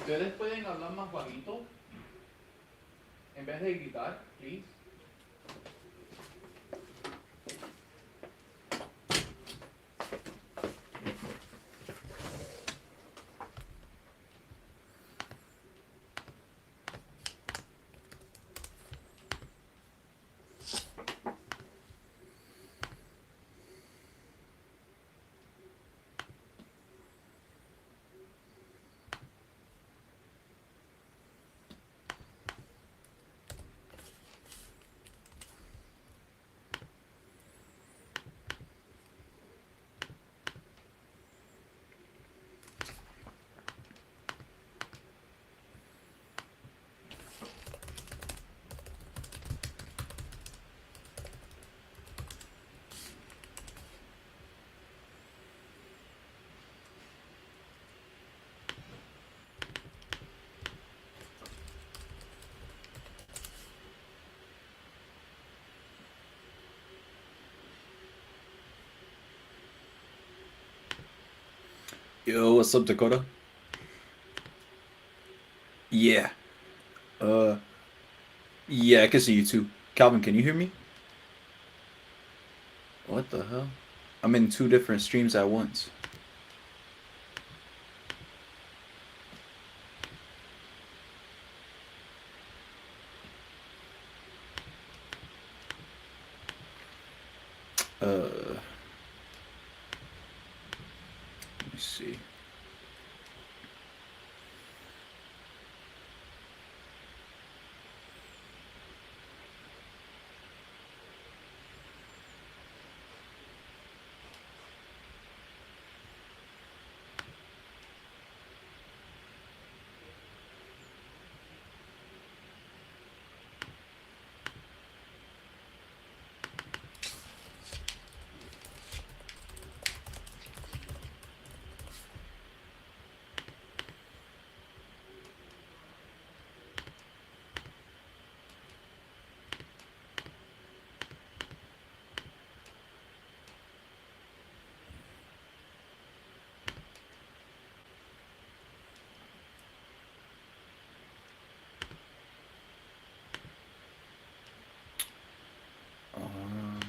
¿Ustedes pueden hablar más bajito en vez de gritar, please? Yo, what's up, Dakota? Yeah. Uh, yeah, I can see you too. Calvin, can you hear me? What the hell? I'm in two different streams at once. Let me see. Um,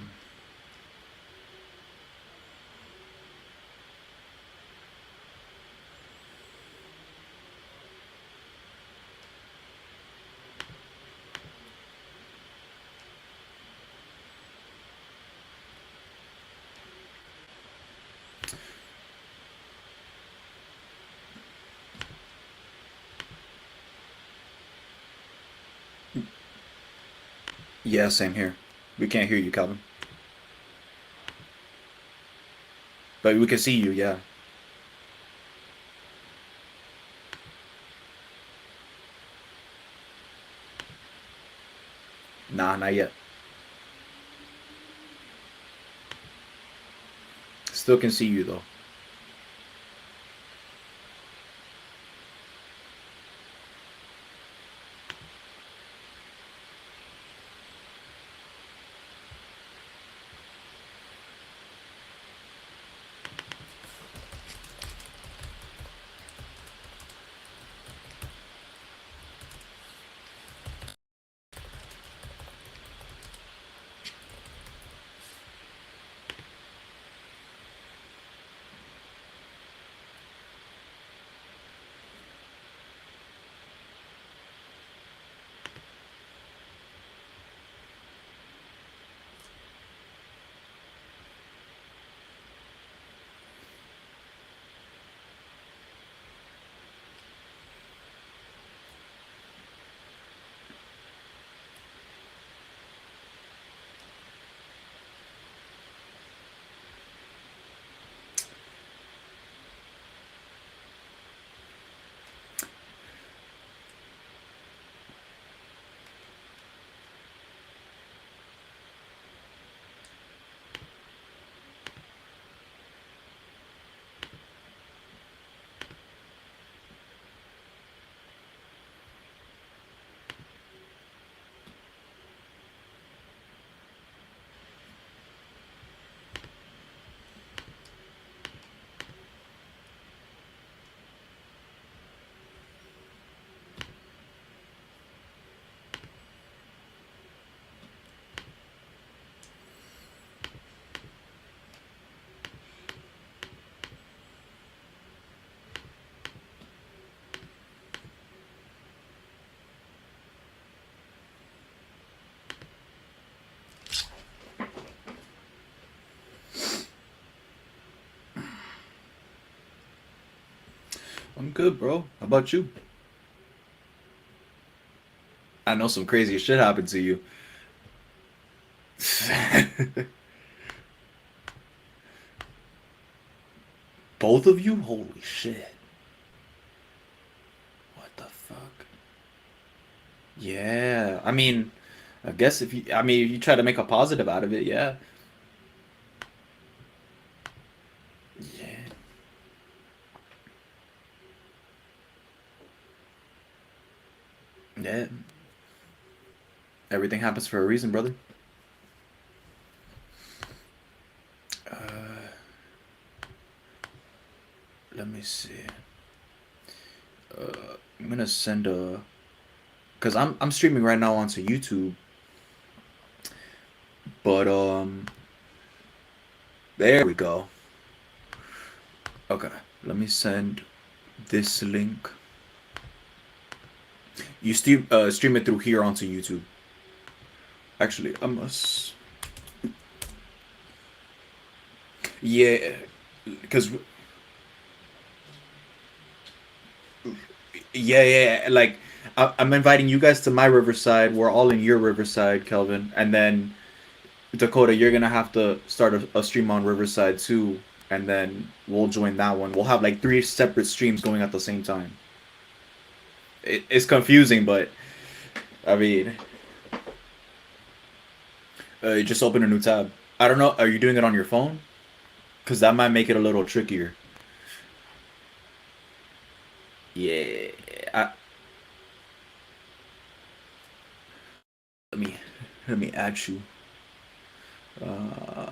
yeah, same here. We can't hear you, Calvin. But we can see you, yeah. Nah, not yet. Still can see you, though. I'm good, bro. How about you? I know some crazy shit happened to you. Both of you? Holy shit. What the fuck? Yeah. I mean, I guess if you try to make a positive out of it, yeah. Yeah. Yeah. Everything happens for a reason, brother. Uh, let me see. I'm gonna send a, cause I'm streaming right now onto YouTube, but there we go. Okay, let me send this link. You stream it through here onto YouTube. Actually, I must. Yeah, because yeah, like I'm inviting you guys to my Riverside. We're all in your Riverside, Kelvin, and then Dakota, you're gonna have to start a stream on Riverside too, and then we'll join that one. We'll have like three separate streams going at the same time. It's confusing, but I mean, you just open a new tab. I don't know. Are you doing it on your phone? Because that might make it a little trickier. Yeah. I, let me let me add you. Uh,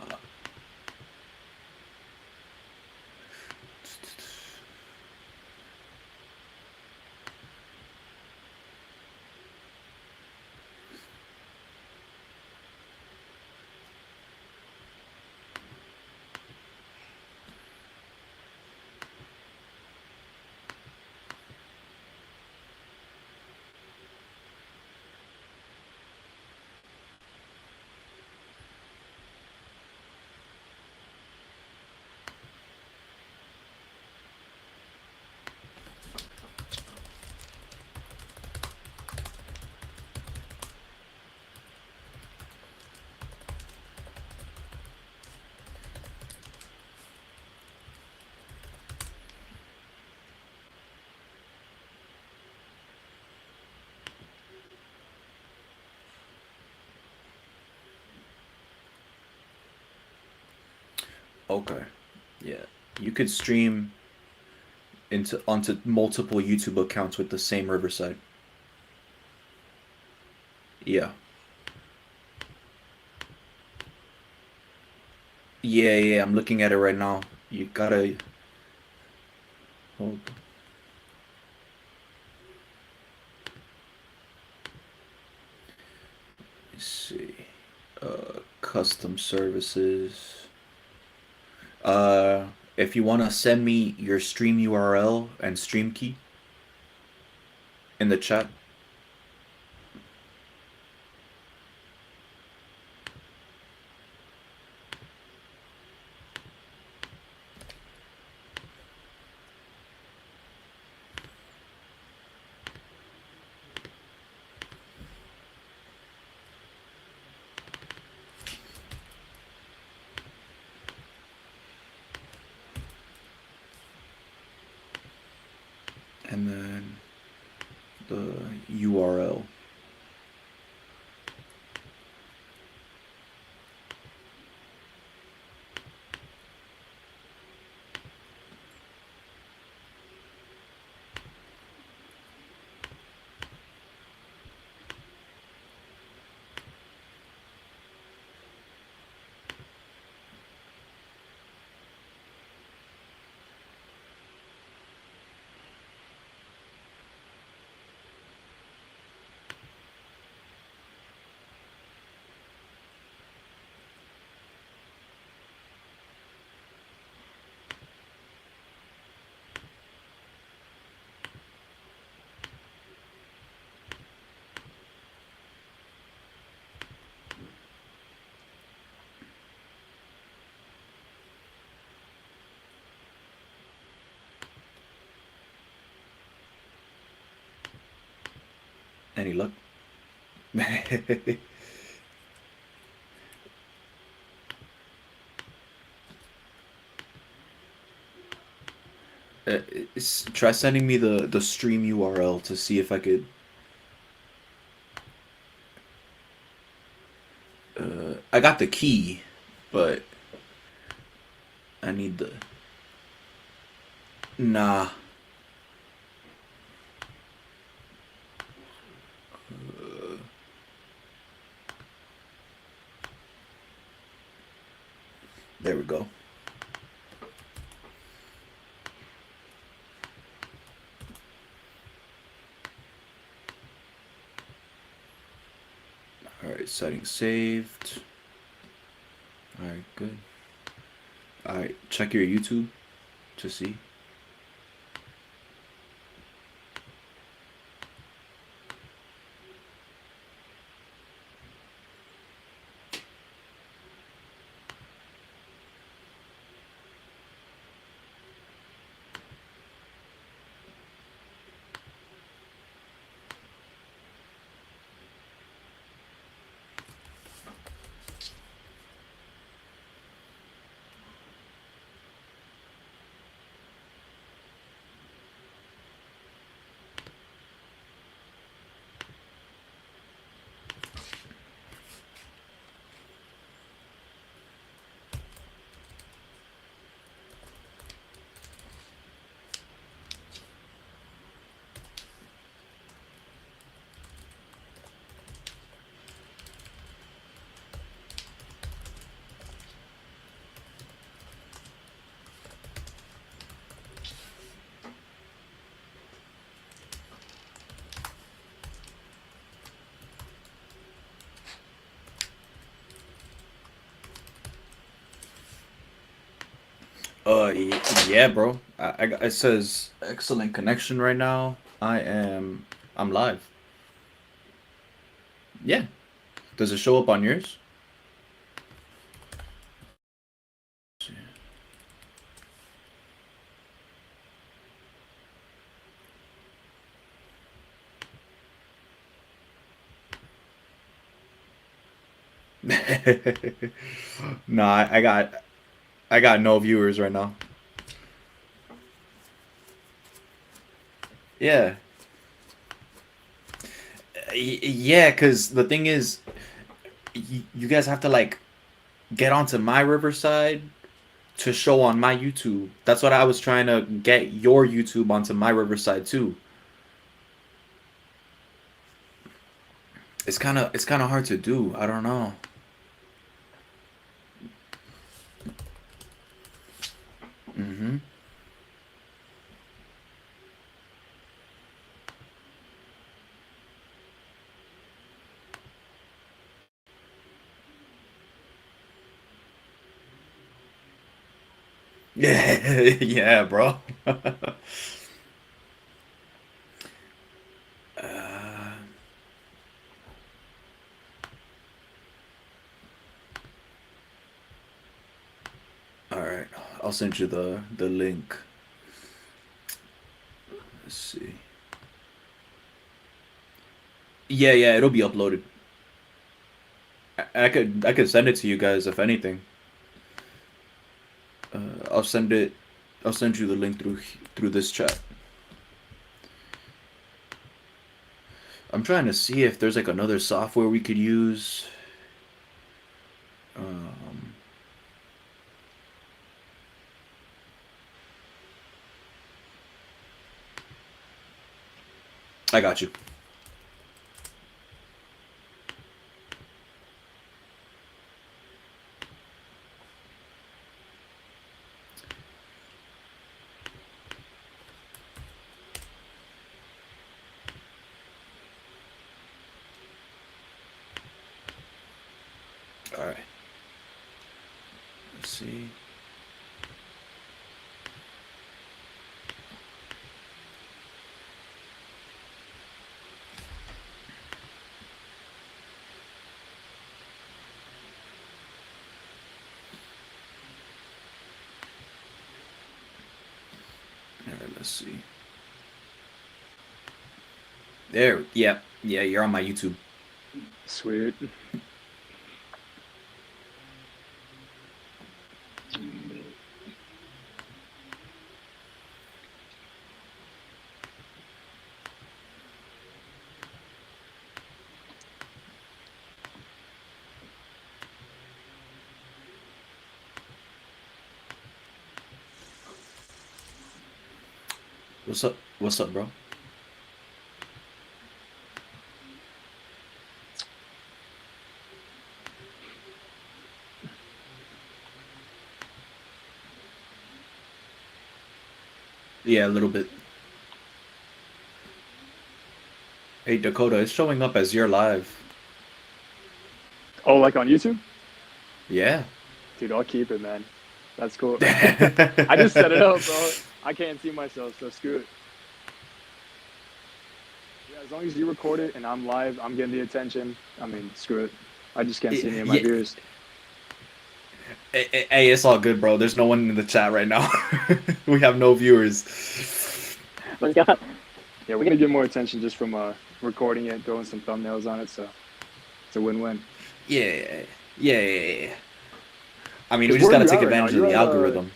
okay. Yeah. You could stream into onto multiple YouTube accounts with the same Riverside. Yeah. Yeah, I'm looking at it right now. You gotta hold. Let's see. Custom services. If you wanna send me your stream URL and stream key in the chat. And then the URL. Any luck? Uh, Try sending me the stream URL to see if I could. I got the key, but I need the. Nah. There we go. Alright, settings saved. Alright, good. Alright, check your YouTube to see. Yeah, bro. It says excellent connection right now. I'm live. Yeah. Does it show up on yours? Nah, I got no viewers right now. Yeah. Yeah, cuz the thing is you guys have to like get onto my Riverside to show on my YouTube. That's what I was trying to get your YouTube onto my Riverside too. It's kind of hard to do. I don't know. Mhm. Yeah, yeah, bro. uh, all right. I'll send you the link. Let's see. Yeah, yeah, it'll be uploaded. I could send it to you guys if anything. I'll send it. I'll send you the link through this chat. I'm trying to see if there's like another software we could use. Um, I got you. All right. Let's see. All right. Let's see. There. Yeah. Yeah, you're on my YouTube. Sweet. What's up? What's up, bro? Yeah, a little bit. Hey, Dakota, it's showing up as you're live. Oh, like on YouTube? Yeah. Dude, I'll keep it, man. That's cool. I just set it up, bro. I can't see myself, so screw it. Yeah, as long as you record it and I'm live, I'm getting the attention. I mean, screw it. I just can't see any of my Yeah. viewers. Hey, it's all good, bro. There's no one in the chat right now. We have no viewers. Let's go. Yeah, we're gonna get more attention just from recording it, throwing some thumbnails on it, so it's a win-win. Yeah. I mean, we Where just are gotta you take at right now? advantage of You're the at, algorithm.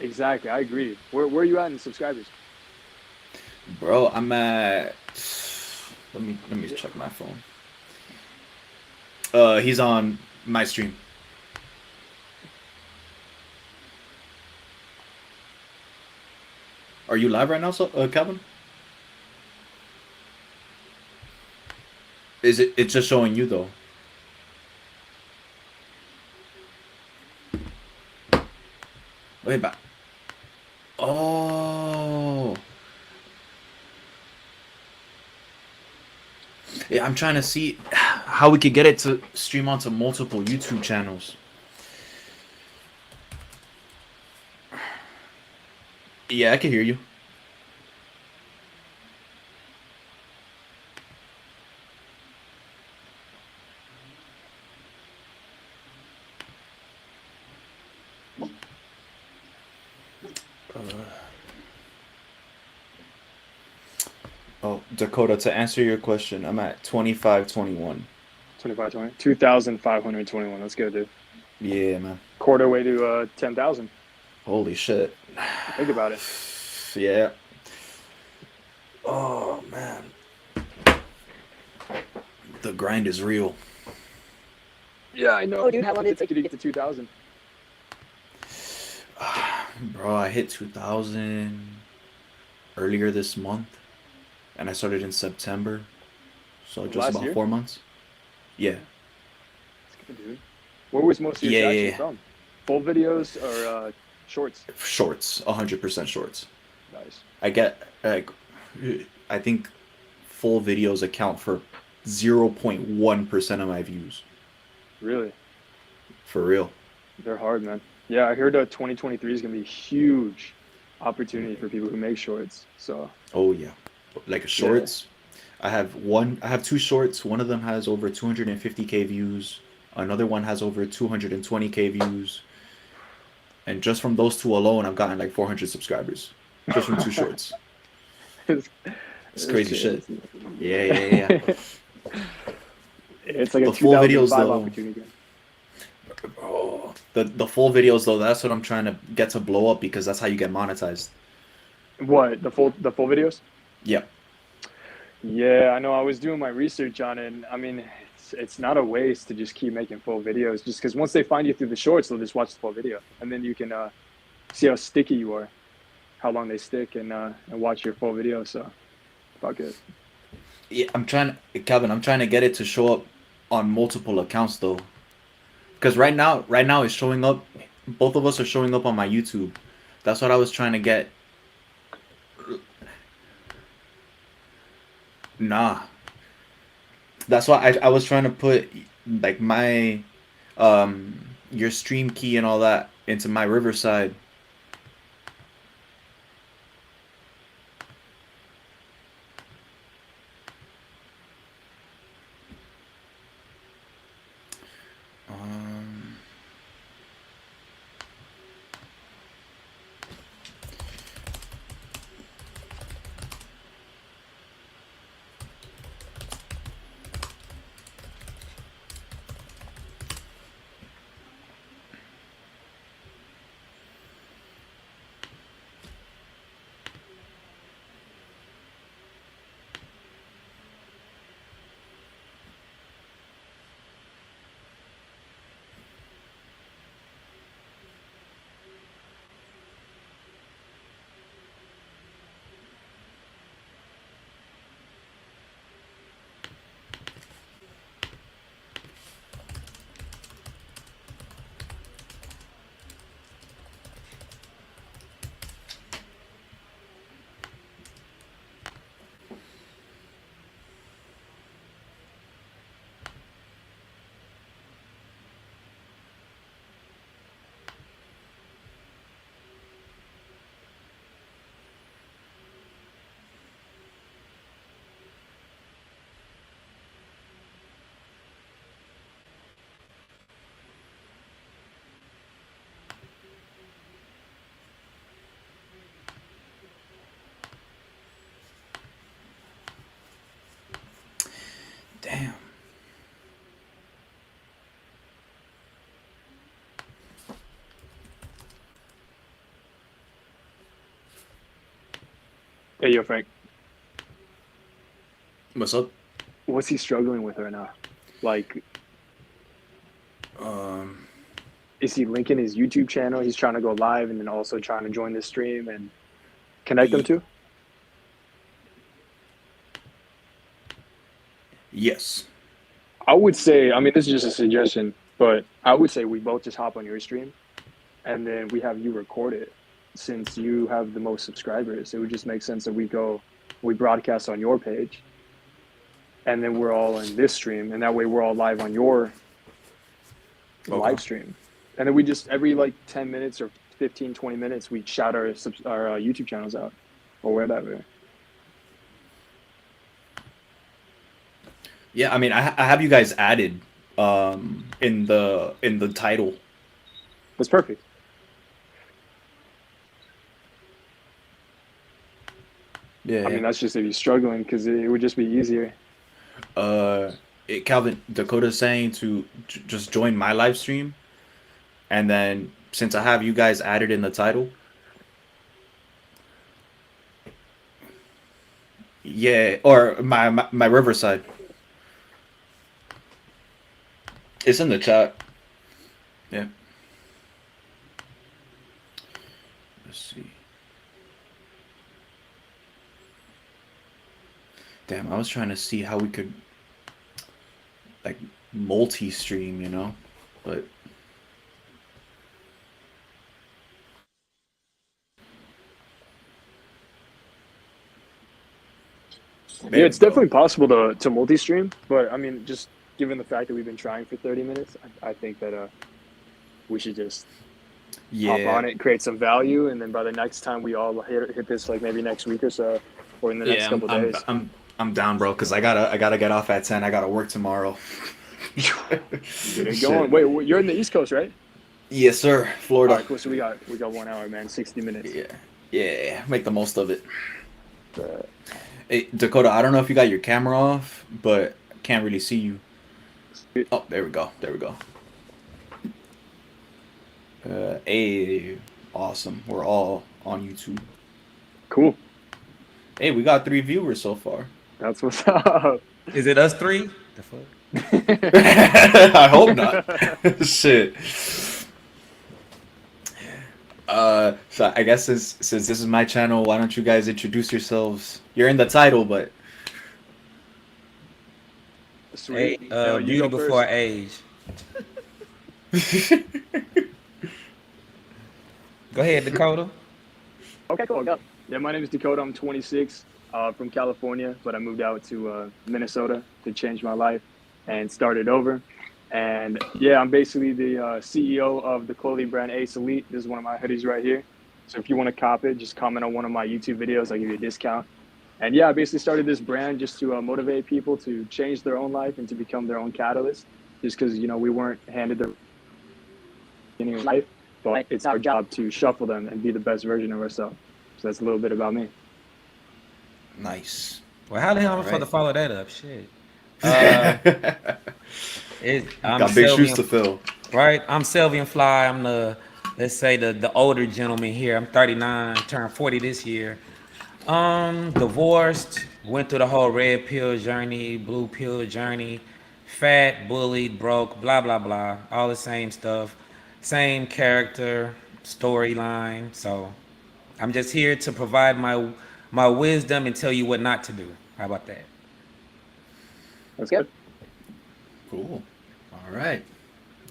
Exactly, I agree. Where are you at in subscribers? Bro, I'm at. Let me check my phone. He's on my stream. Are you live right now, Calvin? Is it? It's just showing you though. Wait, back. Oh. Yeah, I'm trying to see how we could get it to stream onto multiple YouTube channels. Yeah, I can hear you. Oh, Dakota, to answer your question, I'm at 2521. 2520. 2,521. Let's go, dude. Yeah, man. Quarter way to 10,000. Holy shit. Think about it. Yeah. Oh, man. The grind is real. Yeah, I know, dude. How long did it take you to get to 2,000? Bro, I hit 2,000 earlier this month, and I started in September, so just Last about year? 4 months. Yeah. That's good, dude. Where was most of your traction Yeah. from? Full videos or shorts? Shorts, 100% shorts. Nice. I get, like, I think full videos account for 0.1% of my views. Really? For real. They're hard, man. Yeah, I heard 2023 is going to be a huge opportunity for people who make shorts. So, Oh, yeah. Like shorts. I have two shorts. One of them has over 250K views. Another one has over 220K views. And just from those two alone, I've gotten like 400 subscribers. Just from two shorts. It's crazy shit. Yeah. It's like The a full videos, 2005 though. opportunity. Oh, the full videos though, that's what I'm trying to get to blow up because that's how you get monetized. What, the full videos? Yep. Yeah, I know. I was doing my research on it. And, I mean, it's not a waste to just keep making full videos, just because once they find you through the shorts, they'll just watch the full video, and then you can see how sticky you are, how long they stick, and watch your full video. So, fuck it. Yeah, Calvin, I'm trying to get it to show up on multiple accounts though. Because right now it's showing up. Both of us are showing up on my YouTube. That's what I was trying to get. Nah. That's why I was trying to put like my your stream key and all that into my Riverside. Damn. Hey, yo, Frank. What's up? What's he struggling with right now? Like, Um, is he linking his YouTube channel? He's trying to go live and then also trying to join the stream and connect them two? yes. I would say, I mean, this is just a suggestion, but I would say we both just hop on your stream and then we have you record it. Since you have the most subscribers, it would just make sense that we broadcast on your page and then we're all in this stream. And that way we're all live on your live stream. And then we just, every like 10 minutes or 15, 20 minutes, we shout our YouTube channels out or whatever. Yeah, I mean, I have you guys added in the title. That's perfect. Yeah. I mean, that's just if you're struggling because it would just be easier. Calvin, Dakota's saying to just join my live stream, and then since I have you guys added in the title, yeah, or my Riverside. It's in the chat. Yeah. Let's see. Damn, I was trying to see how we could like multi-stream, you know, but Yeah, it's definitely possible to multi-stream, but I mean, just given the fact that we've been trying for 30 minutes, I think that we should just hop on it, create some value, and then by the next time we all hit this, like maybe next week or so, or in the next couple days. I'm down, bro, because I gotta get off at 10. I gotta work tomorrow. Get it going. Wait, you're in the East Coast, right? Yes, sir. Florida. All right, cool. So we got 1 hour, man. 60 minutes. Yeah. Make the most of it. Hey, Dakota, I don't know if you got your camera off, but I can't really see you. Oh, there we go. Hey, awesome. We're all on YouTube. Cool. Hey, we got 3 viewers so far. That's what's up. Is it us 3? The fuck? I hope not. Shit. So I guess since this is my channel, why don't you guys introduce yourselves? You're in the title, but Sweet. Hey, Yo, you beauty go before first. age. Go ahead, Dakota. Okay, cool. Go. Yeah, my name is Dakota. I'm 26, from California, but I moved out to Minnesota to change my life and started over. And yeah, I'm basically the CEO of the clothing brand Ace Elite. This is one of my hoodies right here. So if you want to cop it, just comment on one of my YouTube videos. I'll give you a discount. And yeah, I basically started this brand just to motivate people to change their own life and to become their own catalyst. Just because, you know, we weren't handed the beginning of life, but it's our job to shuffle them and be the best version of ourselves. So that's a little bit about me. nice. Well, how the hell am I All supposed to right. follow that up? Shit. I'm Got big shoes Sylvian, to fill. right? I'm Sylvian Fly. I'm let's say the older gentleman here. I'm 39, turned 40 this year. Divorced, went through the whole red pill journey, blue pill journey, fat, bullied, broke, blah blah blah, all the same stuff, same character, storyline. So I'm just here to provide my wisdom and tell you what not to do. How about that? That's good. Cool. All right.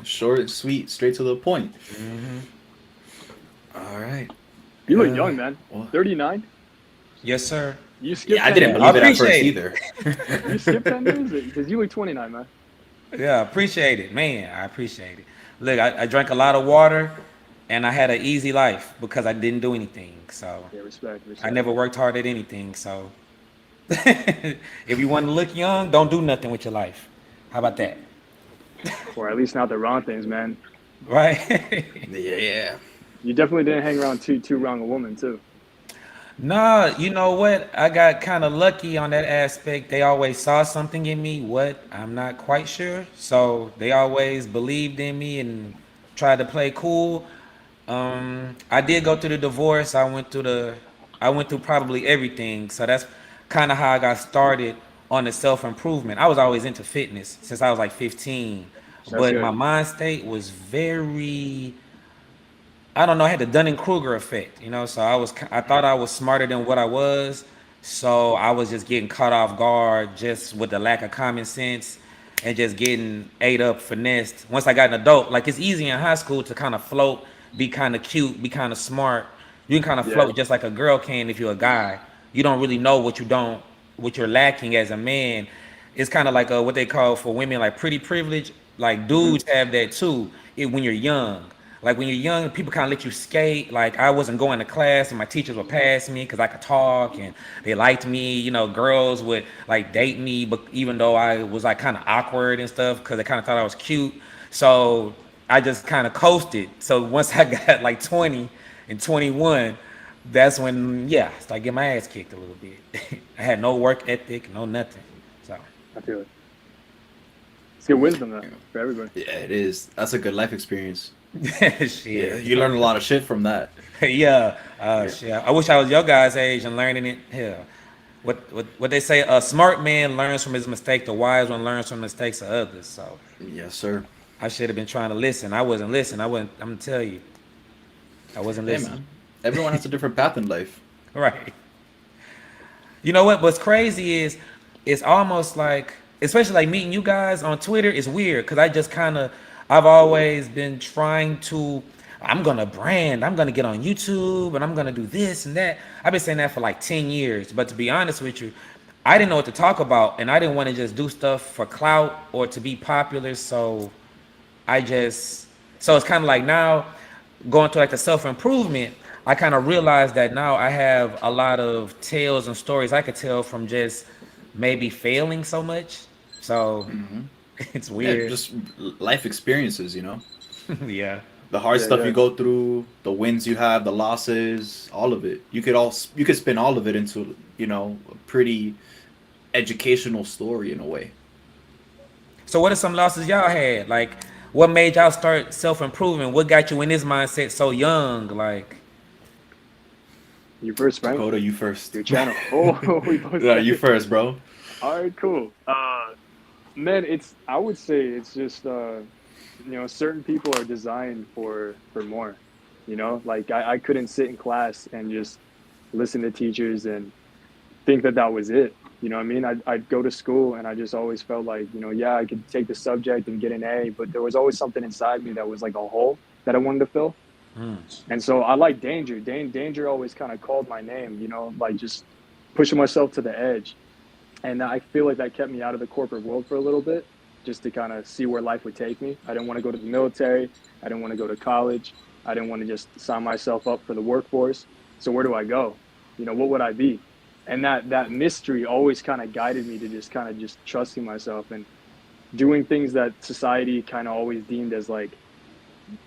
Short and sweet, straight to the point. All right. You look young, man. well- 39? Yes, sir. You skipped Yeah, I 10 didn't years. believe it at first appreciate either. You skipped 10 years? Because you look 29, man. Yeah, appreciate it, man. I appreciate it. Look, I drank a lot of water, and I had an easy life because I didn't do anything. So Yeah, respect. I never worked hard at anything. So if you want to look young, don't do nothing with your life. How about that? Or at least not the wrong things, man. Right? Yeah. You definitely didn't hang around too wrong a woman, too. Nah, you know what? I got kind of lucky on that aspect. They always saw something in me. What? I'm not quite sure. So they always believed in me and tried to play cool. I did go through the divorce. I went through probably everything. So that's kind of how I got started on the self improvement. I was always into fitness since I was like 15, That's but my good. mind state was very, I don't know, I had the Dunning-Kruger effect, you know, so I thought I was smarter than what I was. So I was just getting caught off guard just with the lack of common sense and just getting ate up, finessed. Once I got an adult, like it's easy in high school to kind of float, be kind of cute, be kind of smart. You can kind of Yeah. float just like a girl can if you're a guy. You don't really know what you're lacking as a man. It's kind of like what they call for women like pretty privilege. Like Hmm. dudes have that too. When you're young, like when you're young, people kind of let you skate. Like I wasn't going to class, and my teachers would pass me because I could talk, and they liked me. You know, girls would like date me, but even though I was like kind of awkward and stuff, because they kind of thought I was cute. So I just kind of coasted. So once I got like 20 and 21, that's when I started getting my ass kicked a little bit. I had no work ethic, no nothing. So I feel it. It's good wisdom though for everybody. Yeah, it is. That's a good life experience. Yeah, shit. you learn a lot of shit from that. Yeah, Yeah. shit. I wish I was your guys' age and learning it. Hell, what they say? A smart man learns from his mistake. The wise one learns from mistakes of others. So Yes, sir. I should have been trying to listen. I wasn't listening. I wasn't. I'm gonna tell you, I wasn't Hey, listening. man. Everyone has a different path in life. Right. You know what? What's crazy is it's almost like, especially like meeting you guys on Twitter is weird because I just kind of, I've always been trying to, I'm gonna brand, I'm gonna get on YouTube and I'm gonna do this and that. I've been saying that for like 10 years. But to be honest with you, I didn't know what to talk about and I didn't want to just do stuff for clout or to be popular. So I just, so it's kind of like now going to like the self improvement, I kind of realized that now I have a lot of tales and stories I could tell from just maybe failing so much. So Hmm. it's Yeah, weird. just life experiences, you know? Yeah. The hard Yeah, stuff yeah. you go through, the wins you have, the losses, all of it. You could spin all of it into, a pretty educational story in a way. So what are some losses y'all had? Like, what made y'all start self improving? What got you in this mindset so young? Like, You first, Frank. Dakota, you first. Your channel. Oh, we both No, said you it. first, bro. All right, cool. Man, I would say it's just certain people are designed for more. Like I couldn't sit in class and just listen to teachers and think that that was it. You know what I mean? I'd go to school and I just always felt like, yeah, I could take the subject and get an A, but there was always something inside me that was like a hole that I wanted to fill. And so I like danger. Danger always kind of called my name, like just pushing myself to the edge. And I feel like that kept me out of the corporate world for a little bit, just to kind of see where life would take me. I didn't want to go to the military. I didn't want to go to college. I didn't want to just sign myself up for the workforce. So where do I go? What would I be? And that mystery always kind of guided me to just kind of just trusting myself and doing things that society kind of always deemed as like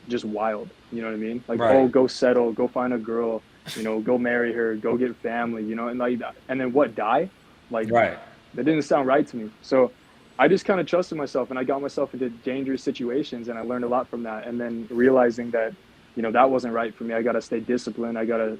just wild. You know what I mean? Like, oh, right, go settle, go find a girl, go marry her, go get family, and like, and then what, die? Like, right, that didn't sound right to me. So I just kind of trusted myself and I got myself into dangerous situations and I learned a lot from that. And then realizing that, that wasn't right for me. I got to stay disciplined. I got to,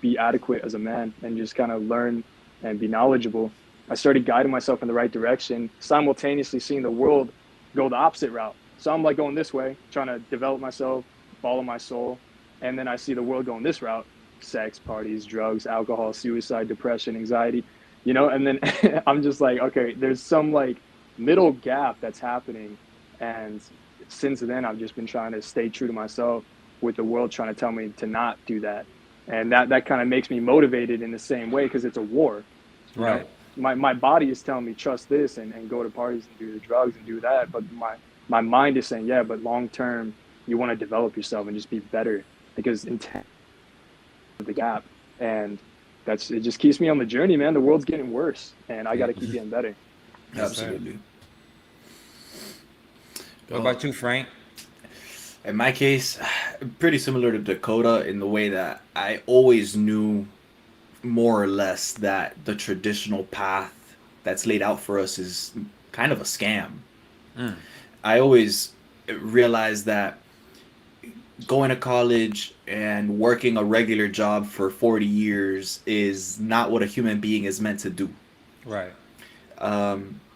be adequate as a man and just kind of learn and be knowledgeable. I started guiding myself in the right direction, simultaneously seeing the world go the opposite route. So I'm like going this way, trying to develop myself, follow my soul. And then I see the world going this route: sex, parties, drugs, alcohol, suicide, depression, anxiety, and then I'm just like, okay, there's some like middle gap that's happening. And since then, I've just been trying to stay true to myself with the world trying to tell me to not do that. And that kind of makes me motivated in the same way because it's a war. You know, right. my body is telling me trust this and go to parties and do the drugs and do that. But my mind is saying, yeah, but long term, you want to develop yourself and just be better because intent the gap. And it just keeps me on the journey, man. The world's getting worse and I got to keep getting better. Yes, sir. Absolutely. What Well, about you, Frank? in my case, pretty similar to Dakota in the way that I always knew more or less that the traditional path that's laid out for us is kind of a scam. Mm. I always realized that going to college and working a regular job for 40 years is not what a human being is meant to do. Right.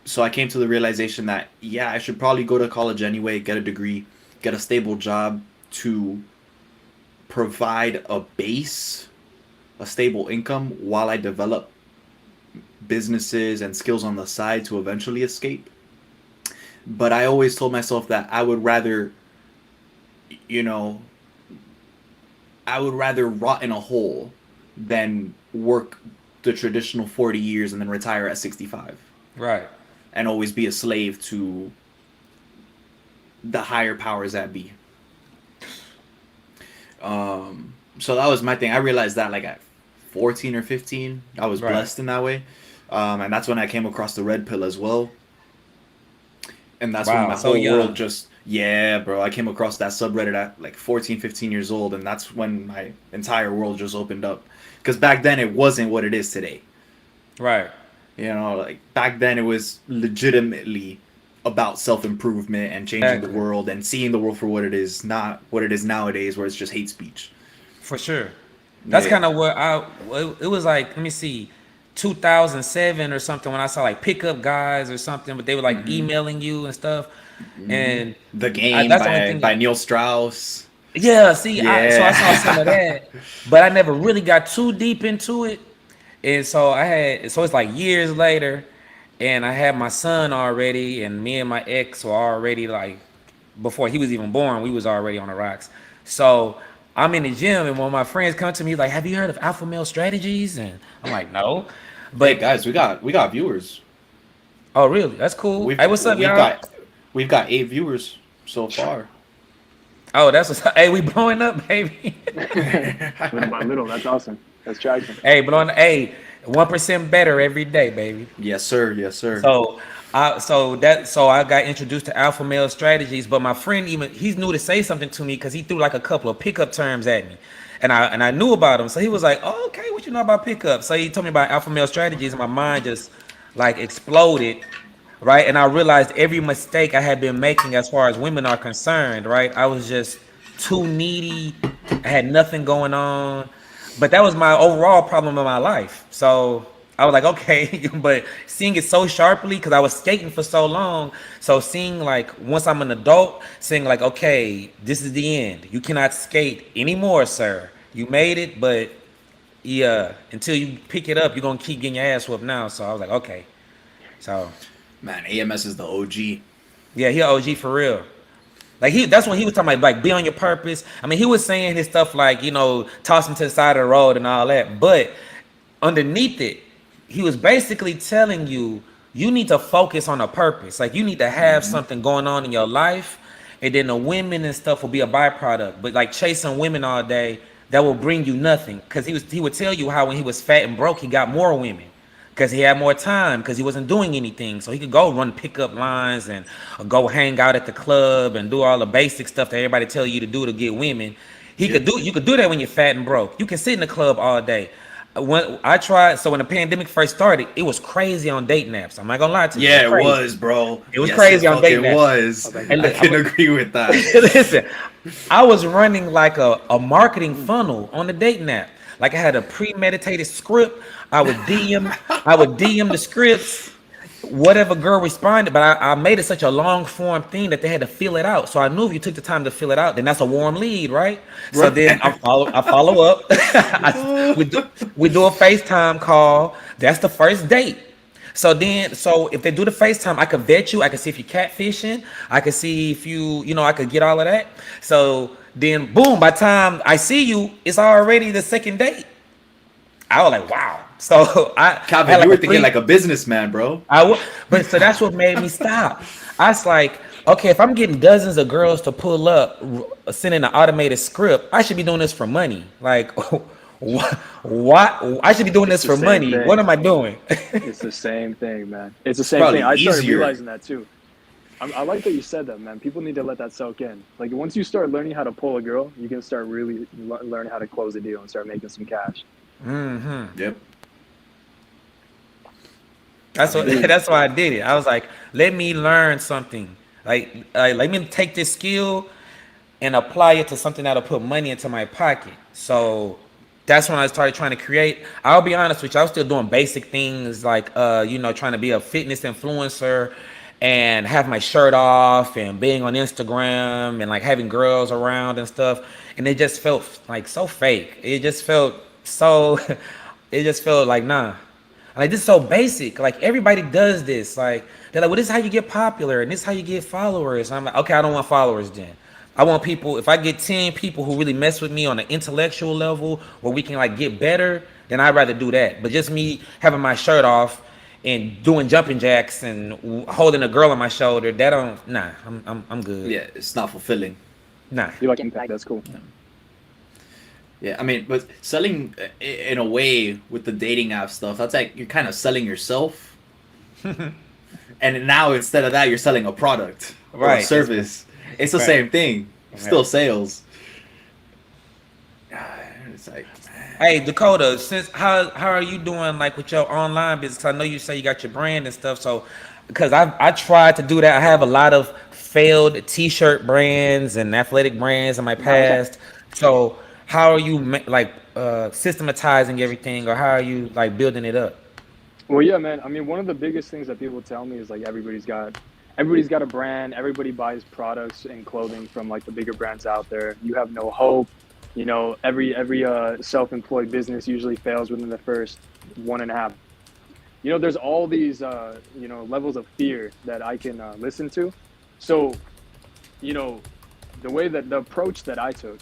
So I came to the realization that, yeah, I should probably go to college anyway, get a degree, get a stable job to provide a base, a stable income while I develop businesses and skills on the side to eventually escape. But I always told myself that I would rather, you know, I would rather rot in a hole than work the traditional 40 years and then retire at 65 Right. and always be a slave to the higher powers that be. So that was my thing. I realized that like at 14 or 15, I was Right. blessed in that way. And that's when I came across the red pill as well. And that's when Wow, my so whole young. world just, yeah, bro. I came across that subreddit at like 14, 15 years old. And that's when my entire world just opened up. Because back then it wasn't what it is today. Right. You know, like back then it was legitimately about self-improvement and changing Exactly. the world and seeing the world for what it is, not what it is nowadays where it's just hate speech. For sure. That's Yeah. kind of what it was like, let me see, 2007 or something when I saw like pickup guys or something, but they were like emailing you and stuff. And The Game that's the only thing. by Neil Strauss. Yeah, see, so I saw some of Yeah. that, but I never really got too deep into it. And so it's like years later, and I had my son already, and me and my ex were already like, before he was even born, we was already on the rocks. So I'm in the gym, and one of my friends come to me, he's like, "Have you heard of Alpha Male Strategies?" And I'm like, "No," Hey but guys, we got viewers. oh, really? That's cool. We've Hey, what's up, we've y'all? got 8 viewers so far. Oh, that's what's Hey, we blowing up, baby. Little by little, that's awesome. That's traction. Hey, blowing. Hey, 1% better every day, baby. Yes, sir. Yes, sir. So I got introduced to Alpha Male Strategies, but my friend he's new to say something to me because he threw like a couple of pickup terms at me, and I knew about them. So he was like, "Oh, okay, what you know about pickup?" So he told me about Alpha Male Strategies, and my mind just like exploded, right? And I realized every mistake I had been making as far as women are concerned, right? I was just too needy. I had nothing going on, but that was my overall problem in my life. So I was like, okay, but seeing it so sharply because I was skating for so long. So seeing like once I'm an adult, seeing like, okay, this is the end. You cannot skate anymore, sir. You made it, but yeah, until you pick it up, you're gonna keep getting your ass whooped now. So I was like, okay. So Man, AMS is the OG. yeah, he a OG for real. Like that's when he was talking about like be on your purpose. I mean, he was saying his stuff like, toss him to the side of the road and all that. But underneath it, he was basically telling you you need to focus on a purpose. Like you need to have something going on in your life, and then the women and stuff will be a byproduct. But like chasing women all day, that will bring you nothing. Because he would tell you how when he was fat and broke, he got more women. Because he had more time, because he wasn't doing anything. So he could go run pickup lines and go hang out at the club and do all the basic stuff that everybody tell you to do to get women. You could do that when you're fat and broke. You can sit in the club all day. When I tried, so when the pandemic first started, it was crazy on dating apps. I'm not gonna lie to you. Yeah, it crazy. was, bro. It was Yes, crazy it on dating fucking apps. was. And I can agree with that. Listen, I was running like a marketing funnel on the dating app. Like I had a premeditated script. I would DM the scripts, whatever girl responded, but I made it such a long form thing that they had to fill it out. So I knew if you took the time to fill it out, then that's a warm lead, right? So then I follow up. we do a FaceTime call. That's the first date. So if they do the FaceTime, I could vet you. I could see if you're catfishing. I could see if I could get all of that. So then, boom, by the time I see you, it's already the second date. I was like, wow. So Calvin, had you were a thinking like a businessman, bro. but so that's what made me stop. I was like, okay, if I'm getting dozens of girls to pull up, sending an automated script, I should be doing this for money. Like, what? I should be doing this It's the for same money. thing. What am I doing? It's the same thing, man. It's the same probably thing. I started easier. realizing that too. I like that you said that, man. People need to let that soak in. Like once you start learning how to pull a girl, you can start really learning how to close a deal and start making some cash. Mm-hmm. Yep. That's what. That's why I did it. I was like, let me learn something. Let me take this skill and apply it to something that'll put money into my pocket. So that's when I started trying to create. I'll be honest with you, I was still doing basic things like trying to be a fitness influencer and have my shirt off and being on Instagram and like having girls around and stuff. And it just felt like so fake. It just felt so it just felt like nah. Like this is so basic. Like everybody does this. Like they're like, well, this is how you get popular and this is how you get followers. And I'm like, okay, I don't want followers then. I want people. If I get 10 people who really mess with me on an intellectual level, where we can like get better, then I'd rather do that. But just me having my shirt off and doing jumping jacks and holding a girl on my shoulder, that don't. Nah, I'm good. Yeah, it's not fulfilling. Nah. You like impact? That's cool. Yeah, I mean, but selling in a way with the dating app stuff, that's like you're kind of selling yourself. And now instead of that, you're selling a product or a Right. service. It's the Right. same thing. Still sales. It's like, Hey Dakota, how are you doing like with your online business? I know you say you got your brand and stuff. So, because I tried to do that. I have a lot of failed T-shirt brands and athletic brands in my past. So, how are you systematizing everything, or how are you like building it up? Well, yeah, man. I mean, one of the biggest things that people tell me is like everybody's got a brand. Everybody buys products and clothing from like the bigger brands out there. You have no hope. You know, every self-employed business usually fails within the first 1.5. You know, there's all these levels of fear that I can listen to. So, you know, the approach that I took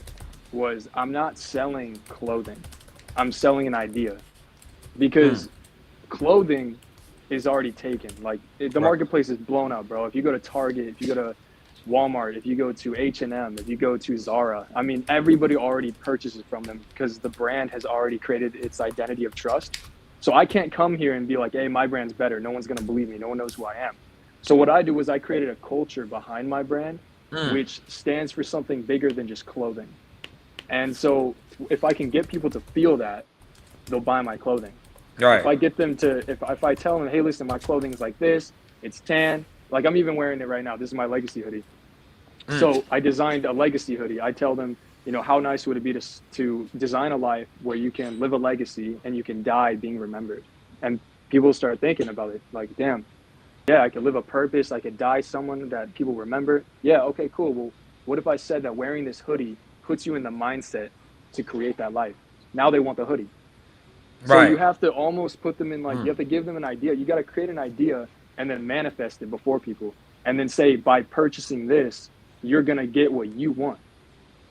was I'm not selling clothing. I'm selling an idea, because clothing is already taken. Like the marketplace is blown up, bro. If you go to Target, if you go to Walmart, if you go to H&M, if you go to Zara, I mean, everybody already purchases from them because the brand has already created its identity of trust. So I can't come here and be like, hey, my brand's better. No one's going to believe me. No one knows who I am. So what I do was I created a culture behind my brand, which stands for something bigger than just clothing. And so if I can get people to feel that, they'll buy my clothing. Right. If I get them to, if I tell them, hey, listen, my clothing is like this, it's tan. Like I'm even wearing it right now. This is my legacy hoodie. So I designed a legacy hoodie. I tell them, you know, how nice would it be to design a life where you can live a legacy and you can die being remembered. And people start thinking about it like, damn, yeah, I could live a purpose. I could die someone that people remember. Yeah, okay, cool. Well, what if I said that wearing this hoodie puts you in the mindset to create that life? Now they want the hoodie. So Right. you have to almost put them in like, you have to give them an idea. You got to create an idea and then manifest it before people. And then say, by purchasing this, you're going to get what you want.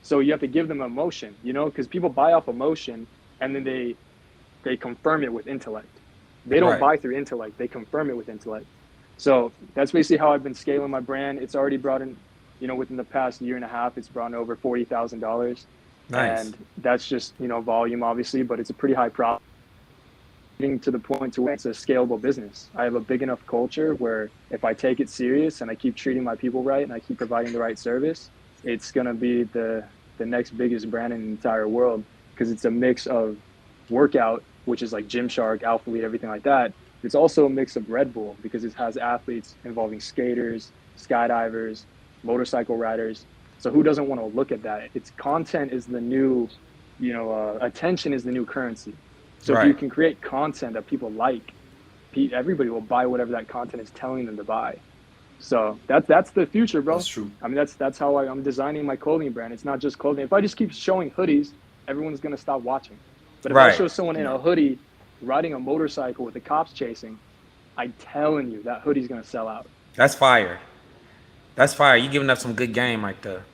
So you have to give them emotion, you know, because people buy off emotion and then they confirm it with intellect. They don't Right. buy through intellect. They confirm it with intellect. So that's basically how I've been scaling my brand. It's already brought in, you know, within the past 1.5 years, it's brought in over $40,000. Nice. And that's just, you know, volume obviously, but it's a pretty high profit. Getting to the point to where it's a scalable business. I have a big enough culture where if I take it serious and I keep treating my people right and I keep providing the right service, it's going to be the next biggest brand in the entire world, because it's a mix of workout, which is like Gymshark, Alpha Lead, everything like that. It's also a mix of Red Bull because it has athletes involving skaters, skydivers, motorcycle riders. So who doesn't want to look at that? It's content is the new, attention is the new currency. So if you can create content that people like, everybody will buy whatever that content is telling them to buy. So that's the future, bro. That's true. I mean, that's how I'm designing my clothing brand. It's not just clothing. If I just keep showing hoodies, everyone's going to stop watching. But if I show someone in a hoodie riding a motorcycle with the cops chasing, I'm telling you that hoodie's going to sell out. That's fire. That's fire. You giving up some good game right there.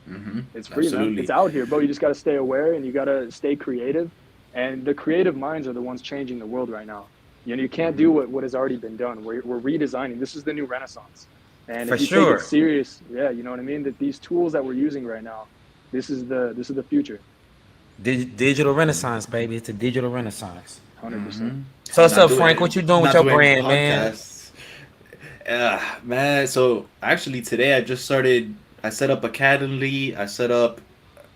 Mm-hmm. It's free, man. It's out here, bro. You just got to stay aware and you got to stay creative. And the creative minds are the ones changing the world right now. You know, you can't do what has already been done. We're redesigning. This is the new renaissance. And if you take it serious, yeah, you know what I mean? That these tools that we're using right now, this is the future. Digital renaissance, baby. It's a digital renaissance. 100%. So what's up, Frank? What you doing with your brand, man? Man, so actually today I set up Academy. I set up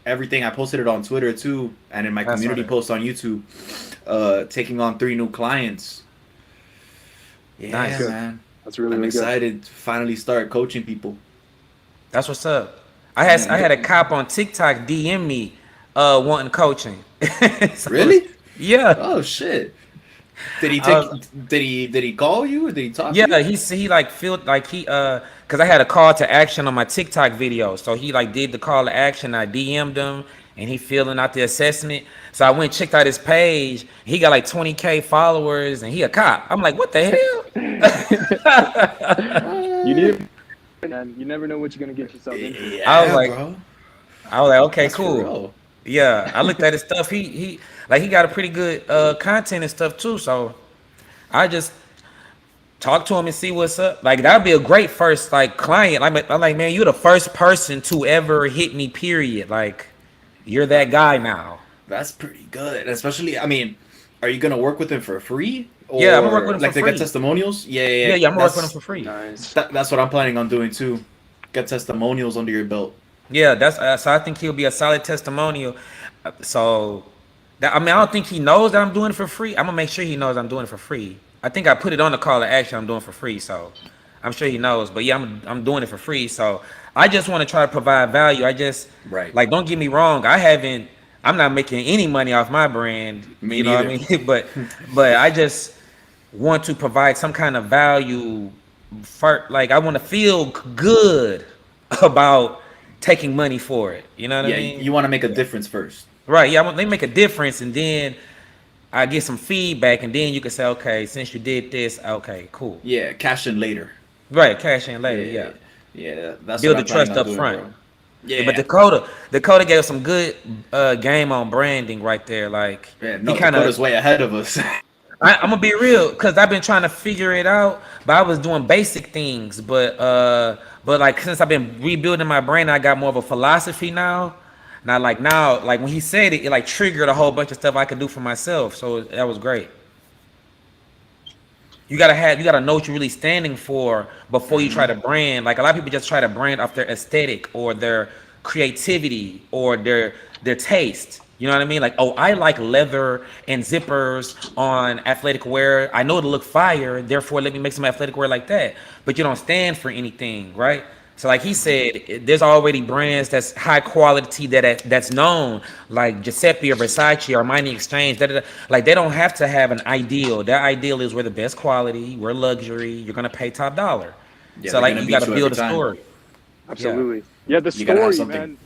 everything. I posted it on Twitter too, and in my That's community right. post on YouTube. Taking on 3 new clients. Yeah, Nice. Good. man. That's really, I'm really good. excited to finally start coaching people. That's what's up. I had a Yeah. cop on TikTok DM me wanting coaching. So, Really? yeah. Oh shit. Did he I take? was- Did he call you? Or did he talk to yeah, you? he like felt like he cuz I had a call to action on my TikTok video. So he like did the call to action. I DM'd him and he filling out the assessment. So I went and checked out his page. He got like 20K followers and he a cop. I'm like, "What the hell?" You need, and you never know what you're gonna get yourself into. I was Yeah, like bro. I was like, "Okay, That's for cool." real. Yeah, I looked at his stuff. He like he got a pretty good content and stuff too. So I just talk to him and see what's up. Like that'd be a great first like client. I'm like, man, you're the first person to ever hit me. Period. Like you're that guy now. That's pretty good. Especially, I mean, are you gonna work with him for free? Or Yeah, I'm gonna work with him like for to get free. testimonials? Yeah, Yeah, yeah, I'm gonna work with him That's for free. Nice. that's what I'm planning on doing too. Get testimonials under your belt. Yeah, that's so I think he'll be a solid testimonial. So that I mean, I don't think he knows that I'm doing it for free. I'm gonna make sure he knows I'm doing it for free. I think I put it on the call to action. I'm doing for free, so I'm sure he knows. But yeah, I'm doing it for free. So I just want to try to provide value. I just Right. like don't get me wrong. I'm not making any money off my brand. Me You know what I neither. mean? But I just want to provide some kind of value. For like I want to feel good about taking money for it. You know what Yeah, I mean? you want to make a difference first. Right. Yeah. They make a difference, and then I get some feedback, and then you can say, okay, since you did this, okay, cool. Yeah, cash in later. Right. Cash in later. Yeah. Yeah, that's Build what the I'm planning trust on up doing, front. bro. Yeah. Yeah, But Dakota gave us some good game on branding right there. Like yeah, he no, kind of. Dakota's way ahead of us. I'm gonna be real, cause I've been trying to figure it out, but I was doing basic things. But like since I've been rebuilding my brain, I got more of a philosophy now. Now, like when he said it, it like triggered a whole bunch of stuff I could do for myself. So that was great. You gotta know what you're really standing for before you try to brand. Like a lot of people just try to brand off their aesthetic or their creativity or their taste. You know what I mean? Like, oh, I like leather and zippers on athletic wear. I know it'll look fire, therefore let me make some athletic wear like that. But you don't stand for anything, right? So like he said, there's already brands that's high quality that's known, like Giuseppe or Versace or Armani Exchange. Like they don't have to have an ideal. Their ideal is we're the best quality, we're luxury, you're gonna pay top dollar. Yeah, So they're like gonna you beat gotta you every build a time. story. Absolutely. Yeah, the You gotta have story, something. man.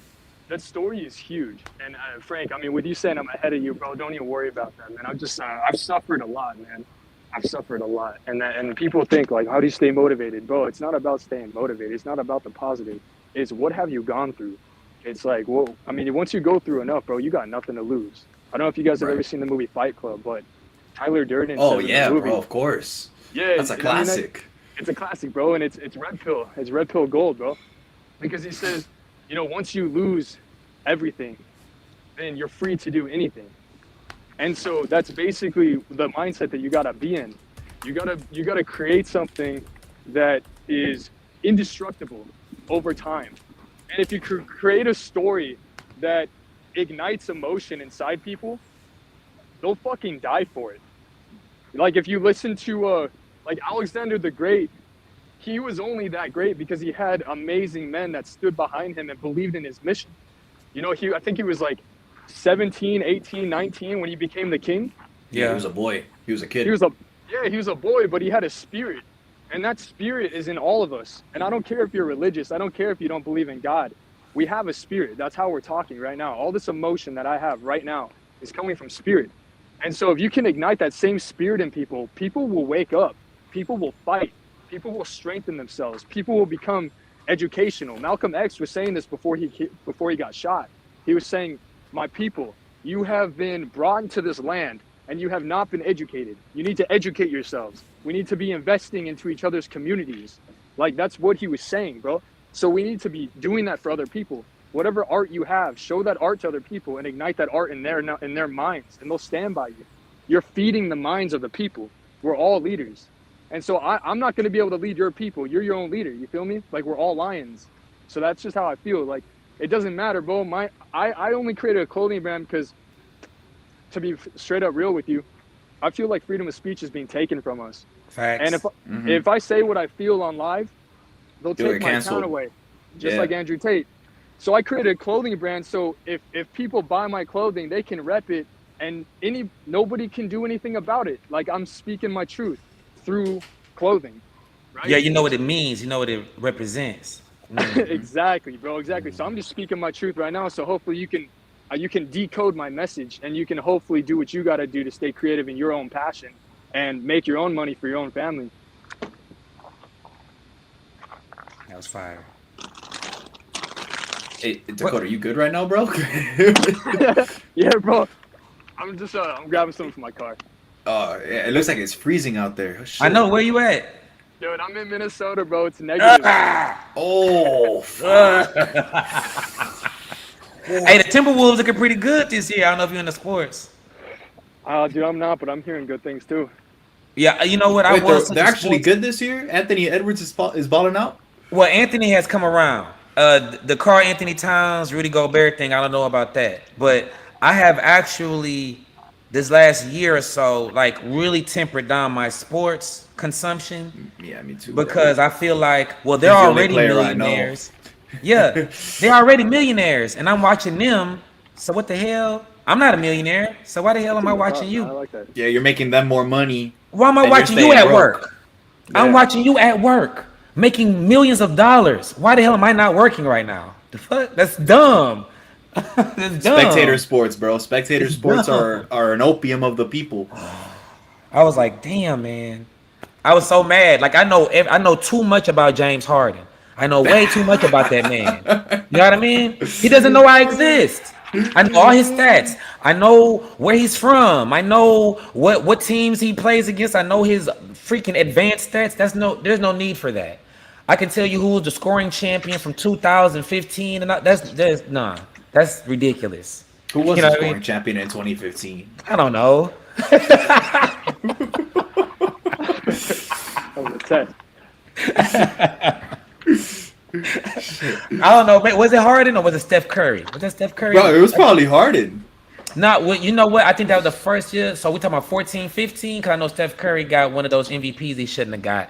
That story is huge. And Frank, I mean, with you saying I'm ahead of you, bro, don't even worry about that, man. I've suffered a lot, man. I've suffered a lot, and people think like, how do you stay motivated, bro? It's not about staying motivated. It's not about the positive. It's what have you gone through. It's like, well, I mean, once you go through enough, bro, you got nothing to lose. I don't know if you guys have Right. ever seen the movie Fight Club, but Tyler Durden. Oh says in yeah, the movie, bro. Of course. yeah, That's a I mean, classic. it's a classic, bro, and it's red pill. It's red pill gold, bro. Because he says, you know, once you lose everything, then you're free to do anything. And so that's basically the mindset that you gotta be in. You gotta create something that is indestructible over time. And if you create a story that ignites emotion inside people, they'll fucking die for it. Like if you listen to like Alexander the Great, he was only that great because he had amazing men that stood behind him and believed in his mission. You know, I think he was like 17, 18, 19 when he became the king. Yeah, he Yeah. was a boy. He was a kid. He was a boy, but he had a spirit. And that spirit is in all of us. And I don't care if you're religious. I don't care if you don't believe in God. We have a spirit. That's how we're talking right now. All this emotion that I have right now is coming from spirit. And so if you can ignite that same spirit in people, people will wake up. People will fight. People will strengthen themselves. People will become educational. Malcolm X was saying this before he got shot. He was saying, "My people, you have been brought into this land and you have not been educated. You need to educate yourselves. We need to be investing into each other's communities." Like that's what he was saying, bro. So we need to be doing that for other people. Whatever art you have, show that art to other people and ignite that art in their minds, and they'll stand by you. You're feeding the minds of the people. We're all leaders. And so I'm not going to be able to lead your people. You're your own leader. You feel me? Like we're all lions. So that's just how I feel. Like it doesn't matter, bro. I only created a clothing brand because, to be straight up real with you, I feel like freedom of speech is being taken from us. Facts. And Mhm. if I say what I feel on live, they'll You'll take get my canceled. account away, just Yeah. like Andrew Tate. So I created a clothing brand. So if people buy my clothing, they can rep it, and nobody can do anything about it. Like, I'm speaking my truth through clothing. Right? Yeah, you know what it means. You know what it represents. Exactly, bro. Exactly. So I'm just speaking my truth right now. So hopefully you can decode my message, and you can hopefully do what you got to do to stay creative in your own passion and make your own money for your own family. That was fire. Hey, Dakota, you good right now, bro? Yeah, bro. I'm just I'm grabbing something from my car. Oh, yeah, it looks like it's freezing out there. Oh, shit. I know. Where you at? Dude, I'm in Minnesota, bro. It's negative. Oh, fuck. Hey, the Timberwolves looking pretty good this year. I don't know if you're into sports. Dude, I'm not, but I'm hearing good things too. Yeah, you know what? I Wait, was. they're actually good this year? Anthony Edwards is balling out? Well, Anthony has come around. The Karl Anthony Towns, Rudy Gobert thing, I don't know about that. But I have actually, this last year or so, like really tempered down my sports consumption Yeah, me too. because I feel like, well, they're He's the only already player I know. millionaires. Yeah, they're already millionaires, and I'm watching them. So what the hell? I'm not a millionaire, so why the hell am I watching I you? like that. Yeah, you're making them more money. Why am I And you're watching you staying at broke. work? I'm Yeah. watching you at work, making millions of dollars. Why the hell am I not working right now? The fuck? That's dumb. That's dumb. Spectator sports, bro. Spectator It's sports dumb. are an opium of the people. I was like, damn, man. I was so mad. Like I know too much about James Harden. I know way too much about that man. You know what I mean? He doesn't know I exist. I know all his stats. I know where he's from. I know what teams he plays against. I know his freaking advanced stats. There's no need for that. I can tell you who was the scoring champion from 2015, and that's ridiculous. Who was You the know what I scoring mean? champion in 2015? I don't know. That was a test. I don't know. Was it Harden or was it Steph Curry? Was that Steph Curry? Bro, it was probably Harden. Not what you know what? I think that was the first year. So we talking about 14, 15, because I know Steph Curry got one of those MVPs he shouldn't have got.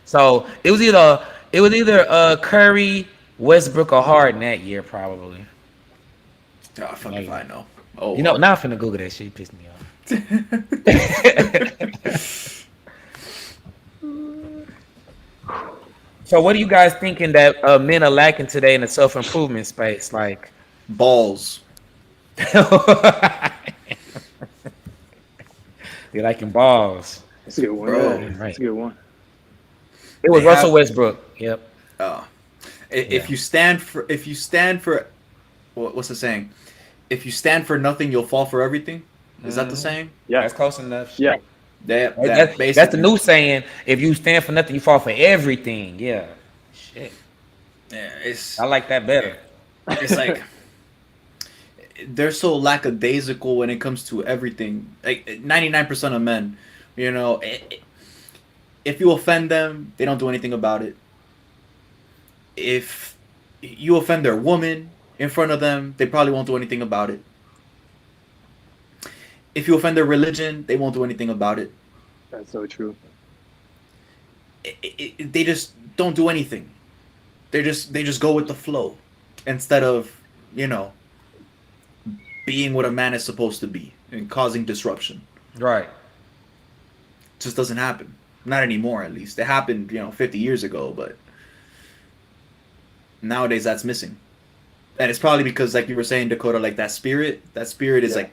So it was either Curry, Westbrook, or Harden that year, probably. Oh, fuck if I know. Oh, You know, now I'm finna Google that shit. It pissed me off. So what are you guys thinking that men are lacking today in the self-improvement space? Like balls. they're liking balls. That's a good one. Bro. Yeah, Right. that's a good one. It was They Russell have- Westbrook. Yep. Oh. Yeah. If you stand for what's the saying? If you stand for nothing, you'll fall for everything. Is that the Mhm. saying? Yeah. That's close enough. Yeah. That's the basically. new saying. If you stand for nothing, you fall for everything. Yeah. Shit. Yeah, it's I like that better. it's like they're so lackadaisical when it comes to everything. Like 99% of men, you know, if you offend them, they don't do anything about it. If you offend their woman in front of them, they probably won't do anything about it. If you offend their religion, they won't do anything about it. That's so true. They just don't do anything. They just go with the flow instead of, you know, being what a man is supposed to be and causing disruption. Right. Just doesn't happen. Not anymore, at least. It happened, 50 years ago, but nowadays that's missing. And it's probably because, like you were saying, Dakota, like that spirit is Yeah.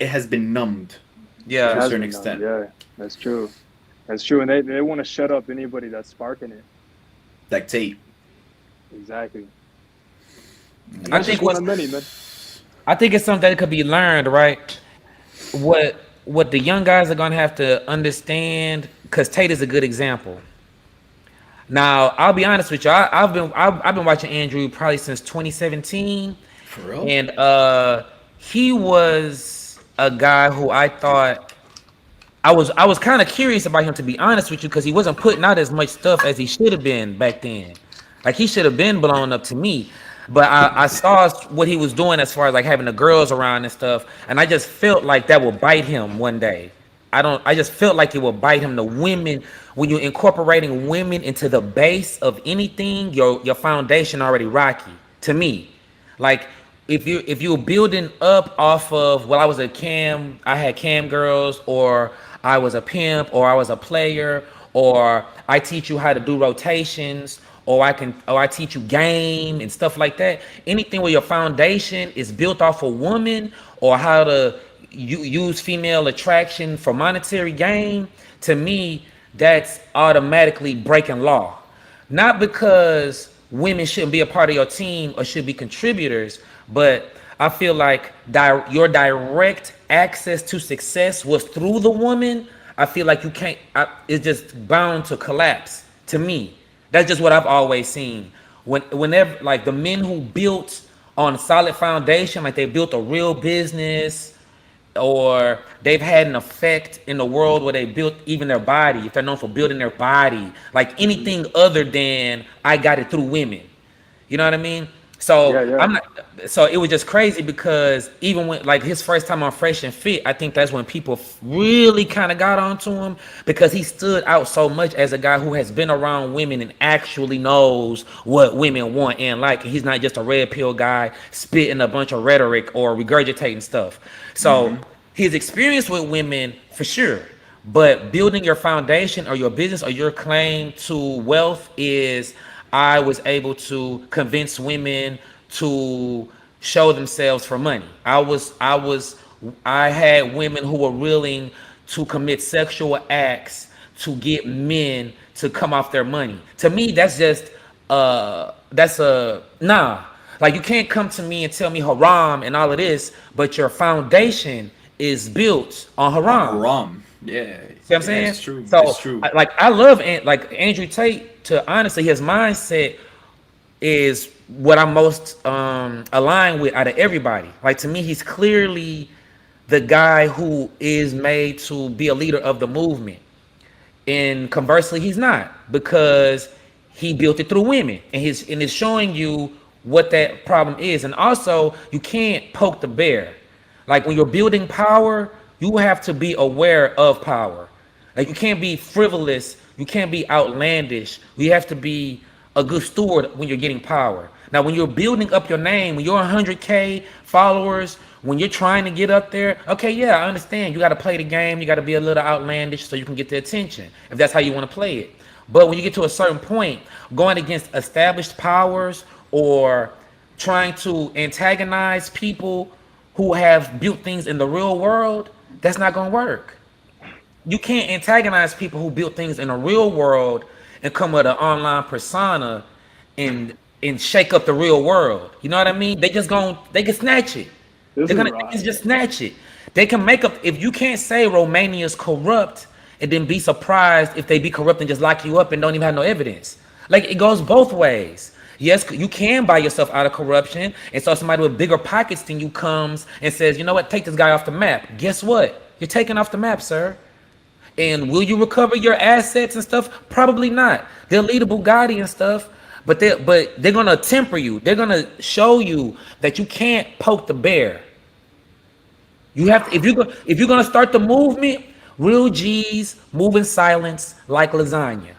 it has been numbed. To Yeah. a Has certain been extent. done. Yeah, that's true. That's true. And they want to shut up anybody that's sparking it. Like Tate. Exactly. I That's think just one what's- of many, man. I think it's something that could be learned, right? What the young guys are gonna have to understand, because Tate is a good example. Now, I'll be honest with you. I've been watching Andrew probably since 2017, For real? and he was a guy who I thought I was kind of curious about him, to be honest with you, because he wasn't putting out as much stuff as he should have been back then. Like he should have been blown up to me. But I saw what he was doing as far as like having the girls around and stuff, and I just felt like that would bite him one day. I just felt like it would bite him. The women, when you're incorporating women into the base of anything, your foundation already rocky to me. Like if you're building up off of, well, I had cam girls, or I was a pimp, or I was a player, or I teach you how to do rotations, or I teach you game and stuff like that. Anything where your foundation is built off a woman, or how to use female attraction for monetary gain, to me, that's automatically breaking law. Not because women shouldn't be a part of your team or should be contributors, but I feel like your direct access to success was through the woman. I feel like you can't, it's just bound to collapse to me. That's just what I've always seen. Whenever, like, the men who built on solid foundation, like they built a real business, or they've had an effect in the world where they built even their body, if they're known for building their body, like anything other than I got it through women. You know what I mean? So Yeah, yeah. I'm not. So it was just crazy because even when, like, his first time on Fresh and Fit, I think that's when people really kind of got onto him, because he stood out so much as a guy who has been around women and actually knows what women want and like. He's not just a red pill guy spitting a bunch of rhetoric or regurgitating stuff. So his experience with women, for sure. But building your foundation or your business or your claim to wealth is, I was able to convince women to show themselves for money. I had women who were willing to commit sexual acts to get men to come off their money. To me, that's just nah. Like, you can't come to me and tell me haram and all of this, but your foundation is built on haram. Haram. Yeah. See what I'm saying? It's true. So, It's true. I love like Andrew Tate. To honestly, his mindset is what I'm most aligned with out of everybody. Like, to me, he's clearly the guy who is made to be a leader of the movement. And conversely, he's not, because he built it through women, and it's showing you what that problem is. And also, you can't poke the bear. Like, when you're building power, you have to be aware of power. Like, you can't be frivolous. You can't be outlandish. You have to be a good steward when you're getting power. Now, when you're building up your name, when you're 100K followers, when you're trying to get up there, okay, yeah, I understand. You got to play the game. You got to be a little outlandish so you can get the attention, if that's how you want to play it. But when you get to a certain point, going against established powers or trying to antagonize people who have built things in the real world, that's not going to work. You can't antagonize people who built things in the real world and come with an online persona and shake up the real world. You know what I mean? They can snatch it. This They is can right. just snatch it. They can make up. If you can't say Romania's corrupt and then be surprised if they be corrupt and just lock you up and don't even have no evidence. Like, it goes both ways. Yes, you can buy yourself out of corruption, and so somebody with bigger pockets than you comes and says, you know what, take this guy off the map. Guess what? You're taken off the map, sir. And will you recover your assets and stuff? Probably not. They'll lead a Bugatti and stuff, but they're gonna temper you. They're gonna show you that you can't poke the bear. You have to, if you're gonna start the movement, real G's move in silence like lasagna.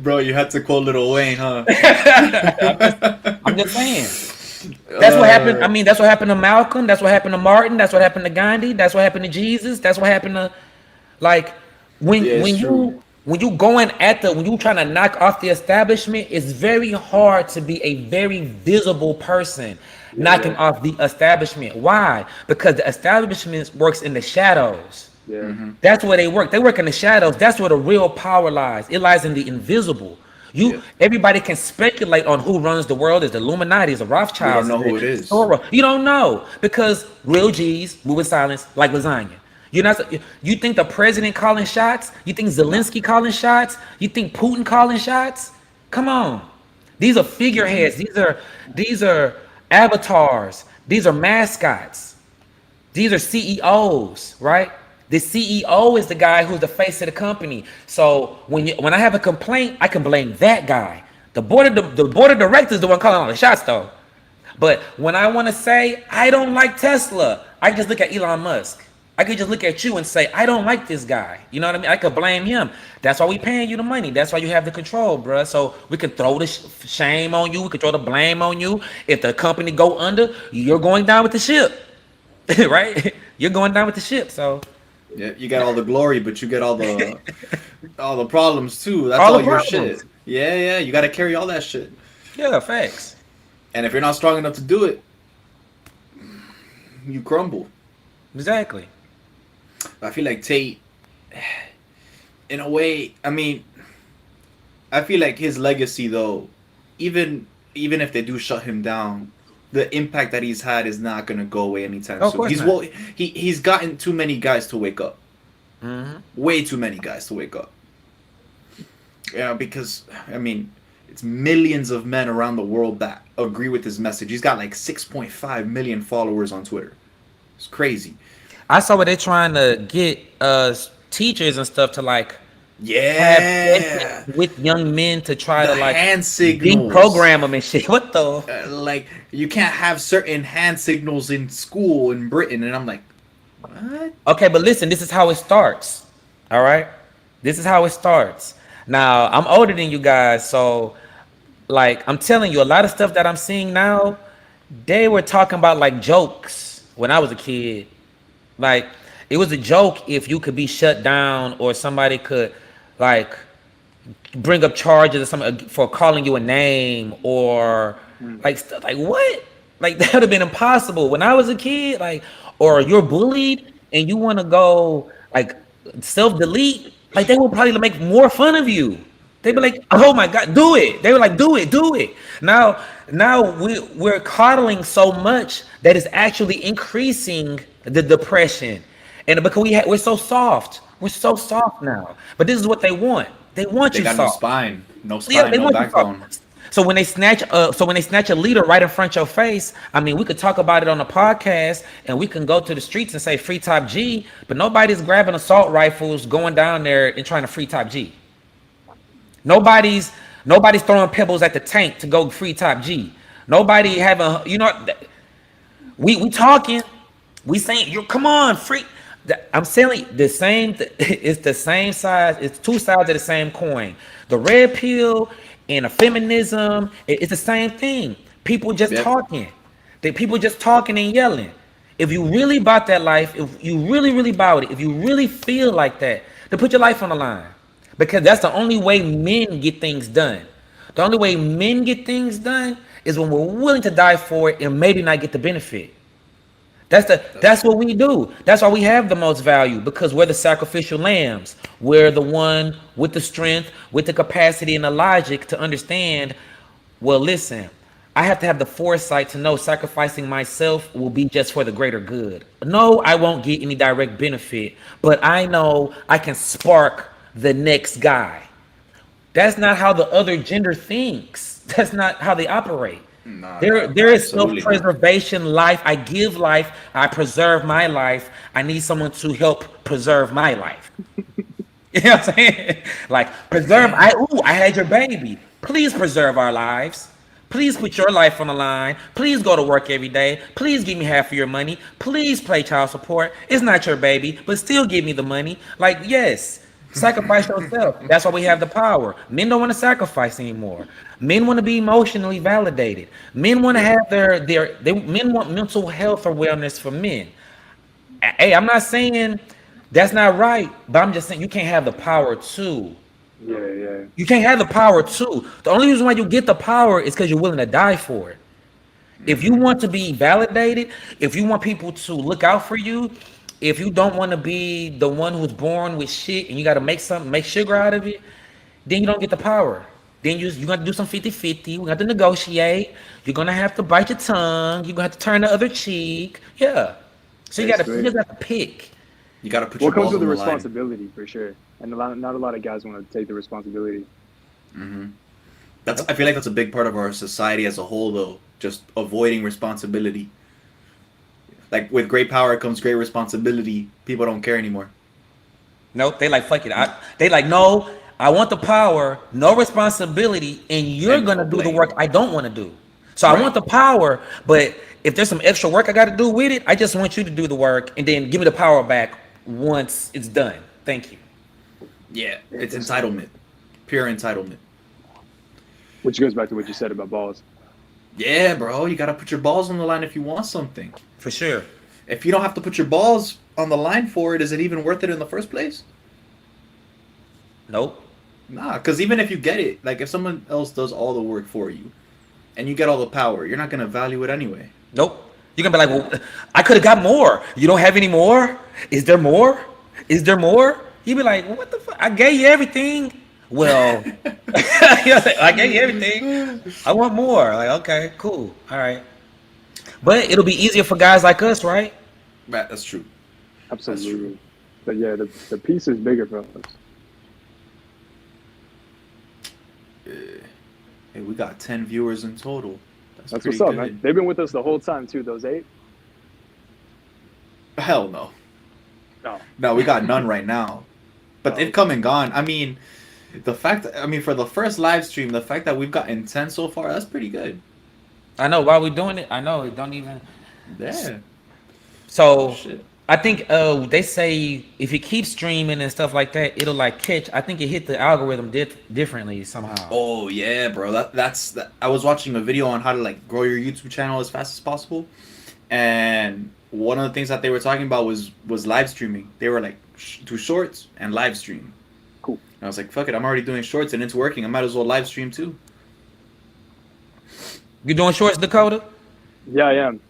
Bro, you had to quote Lil Wayne, huh? I'm just saying. That's what happened. I mean, that's what happened to Malcolm. That's what happened to Martin. That's what happened to Gandhi. That's what happened to Jesus. That's what happened to, like, when Yeah, it's true. when you when you trying to knock off the establishment, it's very hard to be a very visible person knocking off the establishment. Why? Because the establishment works in the shadows. Yeah. That's where they work. They work in the shadows. That's where the real power lies. It lies in the invisible. Everybody can speculate on who runs the world. Is the Illuminati? Is the Rothschilds? We don't know who it is. Soros. You don't know, because real G's move in silence like lasagna. You think the president calling shots? You think Zelensky calling shots? You think Putin calling shots? Come on. These are figureheads. These are avatars. These are mascots. These are CEOs, right? The CEO is the guy who's the face of the company. So when I have a complaint, I can blame that guy. The board of directors is the one calling all the shots though. But when I want to say I don't like Tesla, I can just look at Elon Musk. I could just look at you and say I don't like this guy. You know what I mean? I could blame him. That's why we paying you the money. That's why you have the control, bruh. So we can throw the shame on you. We can throw the blame on you. If the company go under, you're going down with the ship, right? You're going down with the ship. So Yeah, you got all the glory, but you get all the problems too. That's All all, the your problems. shit. Yeah, you got to carry all that shit. yeah, facts. And if you're not strong enough to do it, you crumble. Exactly. I feel like Tate, in a way, I mean, I feel like his legacy though, even if they do shut him down, the impact that he's had is not gonna go away anytime Of soon. course He's not. he's gotten too many guys to wake up. hmm Way too many guys to wake up. Yeah, because I mean, it's millions of men around the world that agree with his message. He's got like 6.5 million followers on Twitter. It's crazy. I saw where they're trying to get teachers and stuff to like have Yeah. sessions with young men to try The to like hand signals. deprogram them and shit. What the? Like you can't have certain hand signals in school in Britain, and I'm like, what? Okay, but listen, this is how it starts. All right, this is how it starts. Now I'm older than you guys, so like I'm telling you, a lot of stuff that I'm seeing now, they were talking about like jokes when I was a kid. Like it was a joke if you could be shut down or somebody could like bring up charges or something for calling you a name or like stuff like what? Like that would have been impossible when I was a kid. Like, or you're bullied and you want to go like self-delete, like they would probably make more fun of you. They'd be like, "Oh my God, do it!" They were like, "Do it, do it." Now we're coddling so much that it's actually increasing the depression, and because we're so soft now. But this is what they want. They want They you got no soft. spine, no Yeah, spine, they no want you backbone. soft. So when they snatch a leader right in front of your face, I mean, we could talk about it on the podcast, and we can go to the streets and say free Top G, but nobody's grabbing assault rifles, going down there and trying to free Top G. Nobody's throwing pebbles at the tank to go free Top G. Nobody having, we talking, we saying, you come on, free. I'm saying the same. It's the same size. It's two sides of the same coin. The red pill and the feminism. It's the same thing. People just Yep. talking. People just talking and yelling. If you really about that life, if you really about it, if you really feel like that, then put your life on the line. Because that's the only way men get things done. The only way men get things done is when we're willing to die for it and maybe not get the benefit. That's what we do. That's why we have the most value, because we're the sacrificial lambs. We're the one with the strength, with the capacity and the logic to understand, well, listen, I have to have the foresight to know sacrificing myself will be just for the greater good. No, I won't get any direct benefit, but I know I can spark the next guy. That's not how the other gender thinks. That's not how they operate. Nah, There is absolutely not. self-preservation life. I give life. I preserve my life. I need someone to help preserve my life. You know what I'm saying? Like preserve. I had your baby. Please preserve our lives. Please put your life on the line. Please go to work every day. Please give me half of your money. Please pay child support. It's not your baby, but still give me the money. Like, yes, sacrifice yourself. That's why we have the power. Men don't want to sacrifice anymore. Men want to be emotionally validated. Men want to have men want mental health or wellness for men. Hey, I'm not saying that's not right, but I'm just saying you can't have the power too. Yeah. You can't have the power too. The only reason why you get the power is because you're willing to die for it. If you want to be validated, if you want people to look out for you, if you don't want to be the one who's born with shit and you got to make sugar out of it, then you don't get the power. Then you're going to do some 50-50. We got to negotiate. You're going to have to bite your tongue. You're going to have to turn the other cheek. Yeah. So you just have to pick. You got to put your What comes balls with on the the line. responsibility for sure, and not a lot of guys want to take the responsibility. I feel like that's a big part of our society as a whole, though. Just avoiding responsibility. Like with great power comes great responsibility. People don't care anymore. Nope, they like fuck it. They like no. I want the power, no responsibility, and you're And gonna no do the blame. work I don't want to do. So I Right. want the power, but if there's some extra work I got to do with it, I just want you to do the work and then give me the power back once it's done. Thank you. Yeah, it's entitlement, pure entitlement. Which goes back to what you said about balls. Yeah, bro, you gotta put your balls on the line if you want something. For sure. If you don't have to put your balls on the line for it, is it even worth it in the first place? Nope. Nah, because even if you get it, like if someone else does all the work for you, and you get all the power, you're not gonna value it anyway. Nope. You're gonna be like, well, I could have got more. You don't have any more? Is there more? Is there more? You'd be like, what the fuck? I gave you everything. Well, I gave you everything. I want more. Like, okay, cool. All right. But it'll be easier for guys like us, right? Right, that's true. Absolutely. But yeah, the piece is bigger for us. Hey, we got 10 viewers in total. That's pretty what's up, good. man. They've been with us the whole time too. Those 8. Hell no. No. No, we got none right now. But Oh. they've come and gone. I mean, the fact that, I mean, for the first live stream, the fact that we've gotten 10 so far, that's pretty good. I know. While we're doing it, I know it don't even. Yeah. So Shit. I think they say if you keep streaming and stuff like that, it'll like catch. I think it hit the algorithm differently somehow. Oh, yeah, bro. That's I was watching a video on how to, like, grow your YouTube channel as fast as possible. And one of the things that they were talking about was live streaming. They were like, do shorts and live stream. Cool. And I was like, fuck it, I'm already doing shorts and it's working. I might as well live stream too. You doing shorts, Dakota? Yeah, I am.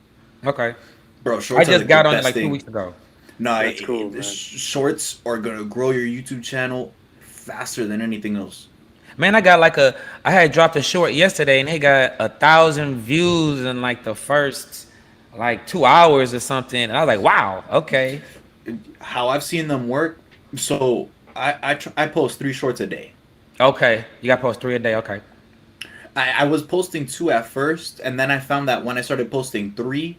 Okay. Bro, I shorts are just the got on it best like 2 thing. weeks ago. No, That's cool, man. Shorts are gonna grow your YouTube channel faster than anything else. Man, I had dropped a short yesterday and they got 1,000 views in like the first like 2 hours or something. And I was like, wow, okay. How I've seen them work, so I post 3 shorts a day. Okay. You got to post 3 a day. Okay. I was posting 2 at first, and then I found that when I started posting 3,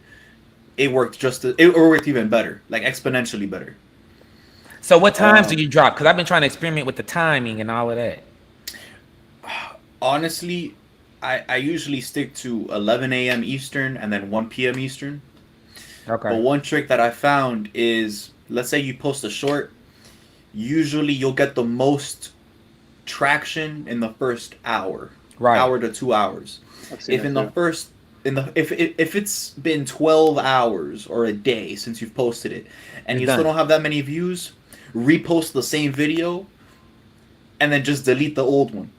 it worked it worked even better, like exponentially better. So what times do you drop? Because I've been trying to experiment with the timing and all of that. Honestly, I usually stick to 11 a.m. Eastern and then 1 p.m. Eastern. Okay. But one trick that I found is, let's say you post a short, usually you'll get the most traction in the first hour, Right. hour to 2 hours. I've seen If that in the too. first, if it's been 12 hours or a day since you've posted it, and It's you done. still don't have that many views, repost the same video, and then just delete the old one.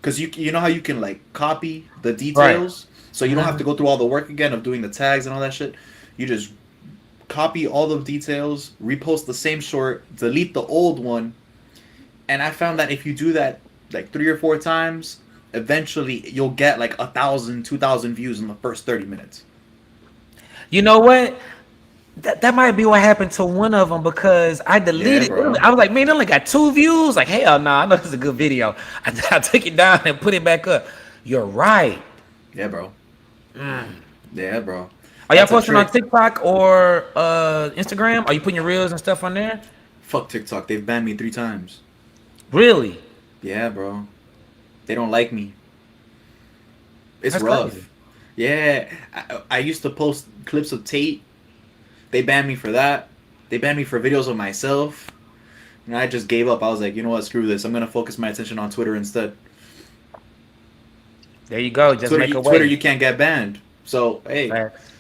Because you know how you can like copy the details, so you don't have to go through all the work again of doing the tags and all that shit. You just copy all the details, repost the same short, delete the old one, and I found that if you do that like 3 or 4 times, eventually you'll get like 1,000, 2,000 views in the first 30 minutes. You know what? That might be what happened to one of them because I deleted bro. it. I was like, man, it only got 2 views. Like, hell no, I know this is a good video. I took it down and put it back up. You're right. Yeah, bro. Yeah, bro. Are y'all That's a posting on trick. TikTok or Instagram? Are you putting your reels and stuff on there? Fuck TikTok. They've banned me 3 times. Really? Yeah, bro. They don't like me. It's That's rough. crazy. Yeah, I used to post clips of Tate. They banned me for that. They banned me for videos of myself. And I just gave up. I was like, you know what? Screw this. I'm gonna focus my attention on Twitter instead. There you go. Just make a way. Twitter, you can't get banned. So hey, Facts.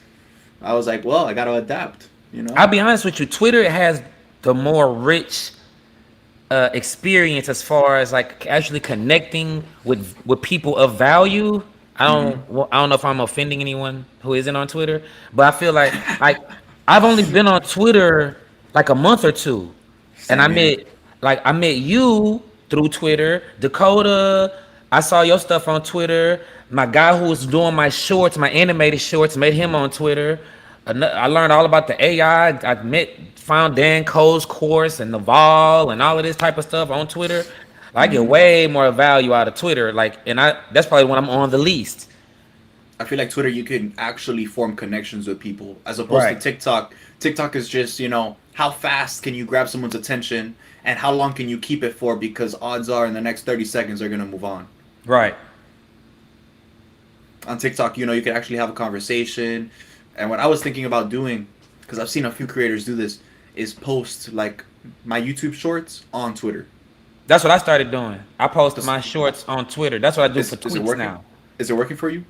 I was like, well, I gotta adapt. You know. I'll be honest with you. Twitter has the more rich experience as far as like actually connecting with people of value. I don't know if I'm offending anyone who isn't on Twitter, but I feel like I've only been on Twitter like a month or two, and I Same here. met you through Twitter, Dakota. I saw your stuff on Twitter. My guy who was doing my shorts, my animated shorts, met him on Twitter. I learned all about the AI. Found Dan Cole's course and Naval and all of this type of stuff on Twitter. I get way more value out of Twitter. Like, and that's probably when I'm on the least. I feel like Twitter, you can actually form connections with people as opposed to Right. TikTok. TikTok is just, how fast can you grab someone's attention and how long can you keep it for, because odds are in the next 30 seconds they're going to move on. Right. On TikTok, you can actually have a conversation. And what I was thinking about doing, because I've seen a few creators do this, is post like my YouTube shorts on Twitter. That's what I started doing. I posted Is- my shorts on Twitter. That's what I do Is, for is it tweets working? now. Is it working for you?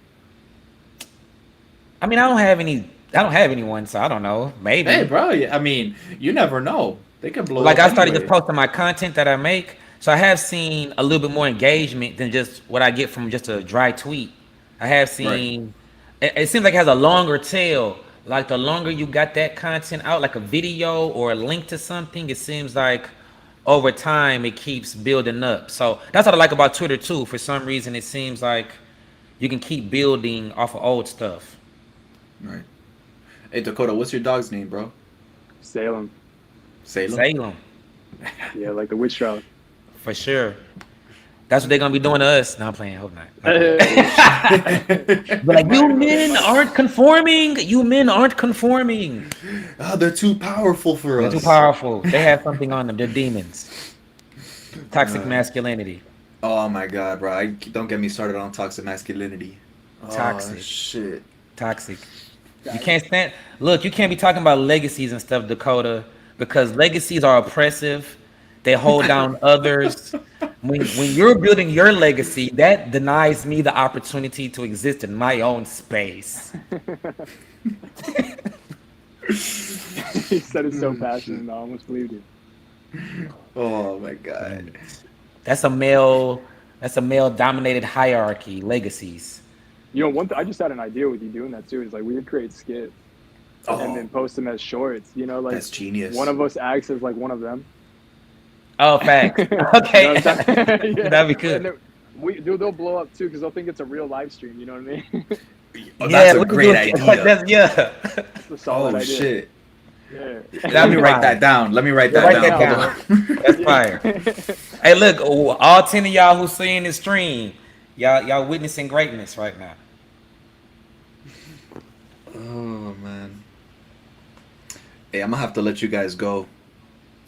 I mean, I don't have anyone, so I don't know. Maybe. Hey, bro. I mean, you never know. They can blow Like up I started anyway. just posting my content that I make, so I have seen a little bit more engagement than just what I get from just a dry tweet. I have seen it seems like it has a longer tail. Like the longer you got that content out, like a video or a link to something, it seems like over time it keeps building up. So that's what I like about Twitter too. For some reason, it seems like you can keep building off of old stuff. Right. Hey, Dakota, what's your dog's name, bro? Salem. Salem. Salem, Yeah, like the witch trial. for sure. That's what they're gonna be doing to us. No, I'm playing. Hope not. But like, you men aren't conforming. You men aren't conforming. Oh, they're too powerful for They're us. too powerful. They have something on them. They're demons. Toxic masculinity. Oh my god, bro! Don't get me started on toxic masculinity. Toxic. Oh, shit. Toxic. You can't stand. Look, you can't be talking about legacies and stuff, Dakota, because legacies are oppressive. They hold down others. When you're building your legacy, that denies me the opportunity to exist in my own space. He said it so passionate, I almost believed it. Oh my god. That's a male dominated hierarchy, legacies. I just had an idea with you doing that too. Is like we would create skits and then post them as shorts. Like That's genius. one of us acts as like one of them. Oh, facts. You know Okay. what I'm saying? Yeah. That'd be good. And they'll blow up too because they'll think it's a real live stream. You know what I mean? Oh, that's a we can great do it. idea. Yeah. It's a solid Oh idea. shit. Yeah. Let me write fire. that down. Let me write Yeah, that write down. that Hold on. That's fire. Hey, look, all 10 of y'all who seeing this stream, y'all witnessing greatness right now. Oh man. Hey, I'm gonna have to let you guys go.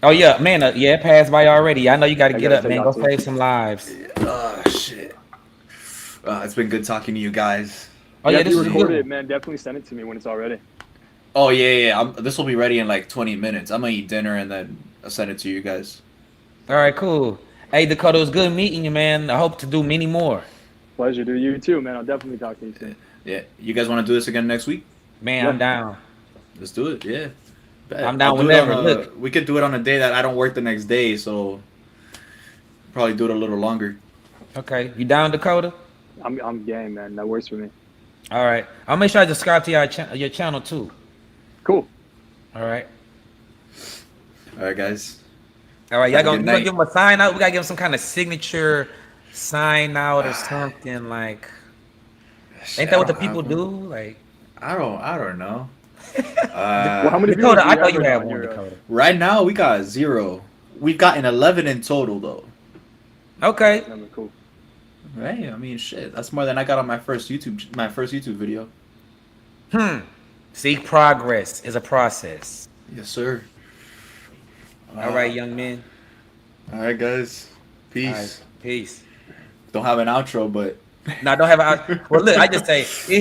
Oh yeah, man, yeah, it passed by already. I know you got to I get gotta up, man. take Go off, too. save some lives. Oh shit. It's been good talking to you guys. Oh Yeah, yeah, if this you is record good. it, man, definitely send it to me when it's all ready. Oh yeah. This will be ready in like 20 minutes. I'm gonna eat dinner and then I'll send it to you guys. All right, cool. Hey, Dakota, it was good meeting you, man. I hope to do many more. Pleasure, dude. You too, man. I'll definitely talk to you soon. Yeah. You guys want to do this again next week? Man, Yeah. I'm down. Let's do it. Yeah. Bet. I'm down I'll do it whenever. on a- Look. we could do it on a day that I don't work the next day, so probably do it a little longer. Okay, you down, Dakota? I'm game, man. That works for me. All right, I'll make sure I subscribe to your channel too. Cool. All right. All right, guys. All right, y'all Have a gonna, good you gonna night. give him a sign out? We gotta give him some kind of signature sign out or something like. Ain't that what the people do? Like, I don't know. Well, how many Dakota, viewers do I thought you have had on one, your, Dakota. Right now we got 0. We've gotten 11 in total though. Okay. number? Cool. Right? I mean, shit. That's more than I got on my first YouTube video. See, progress is a process. Yes, sir. All right, young men. All right, guys. Peace. All right, peace. Don't have an outro, but Now, don't have a. Well, look, I just say.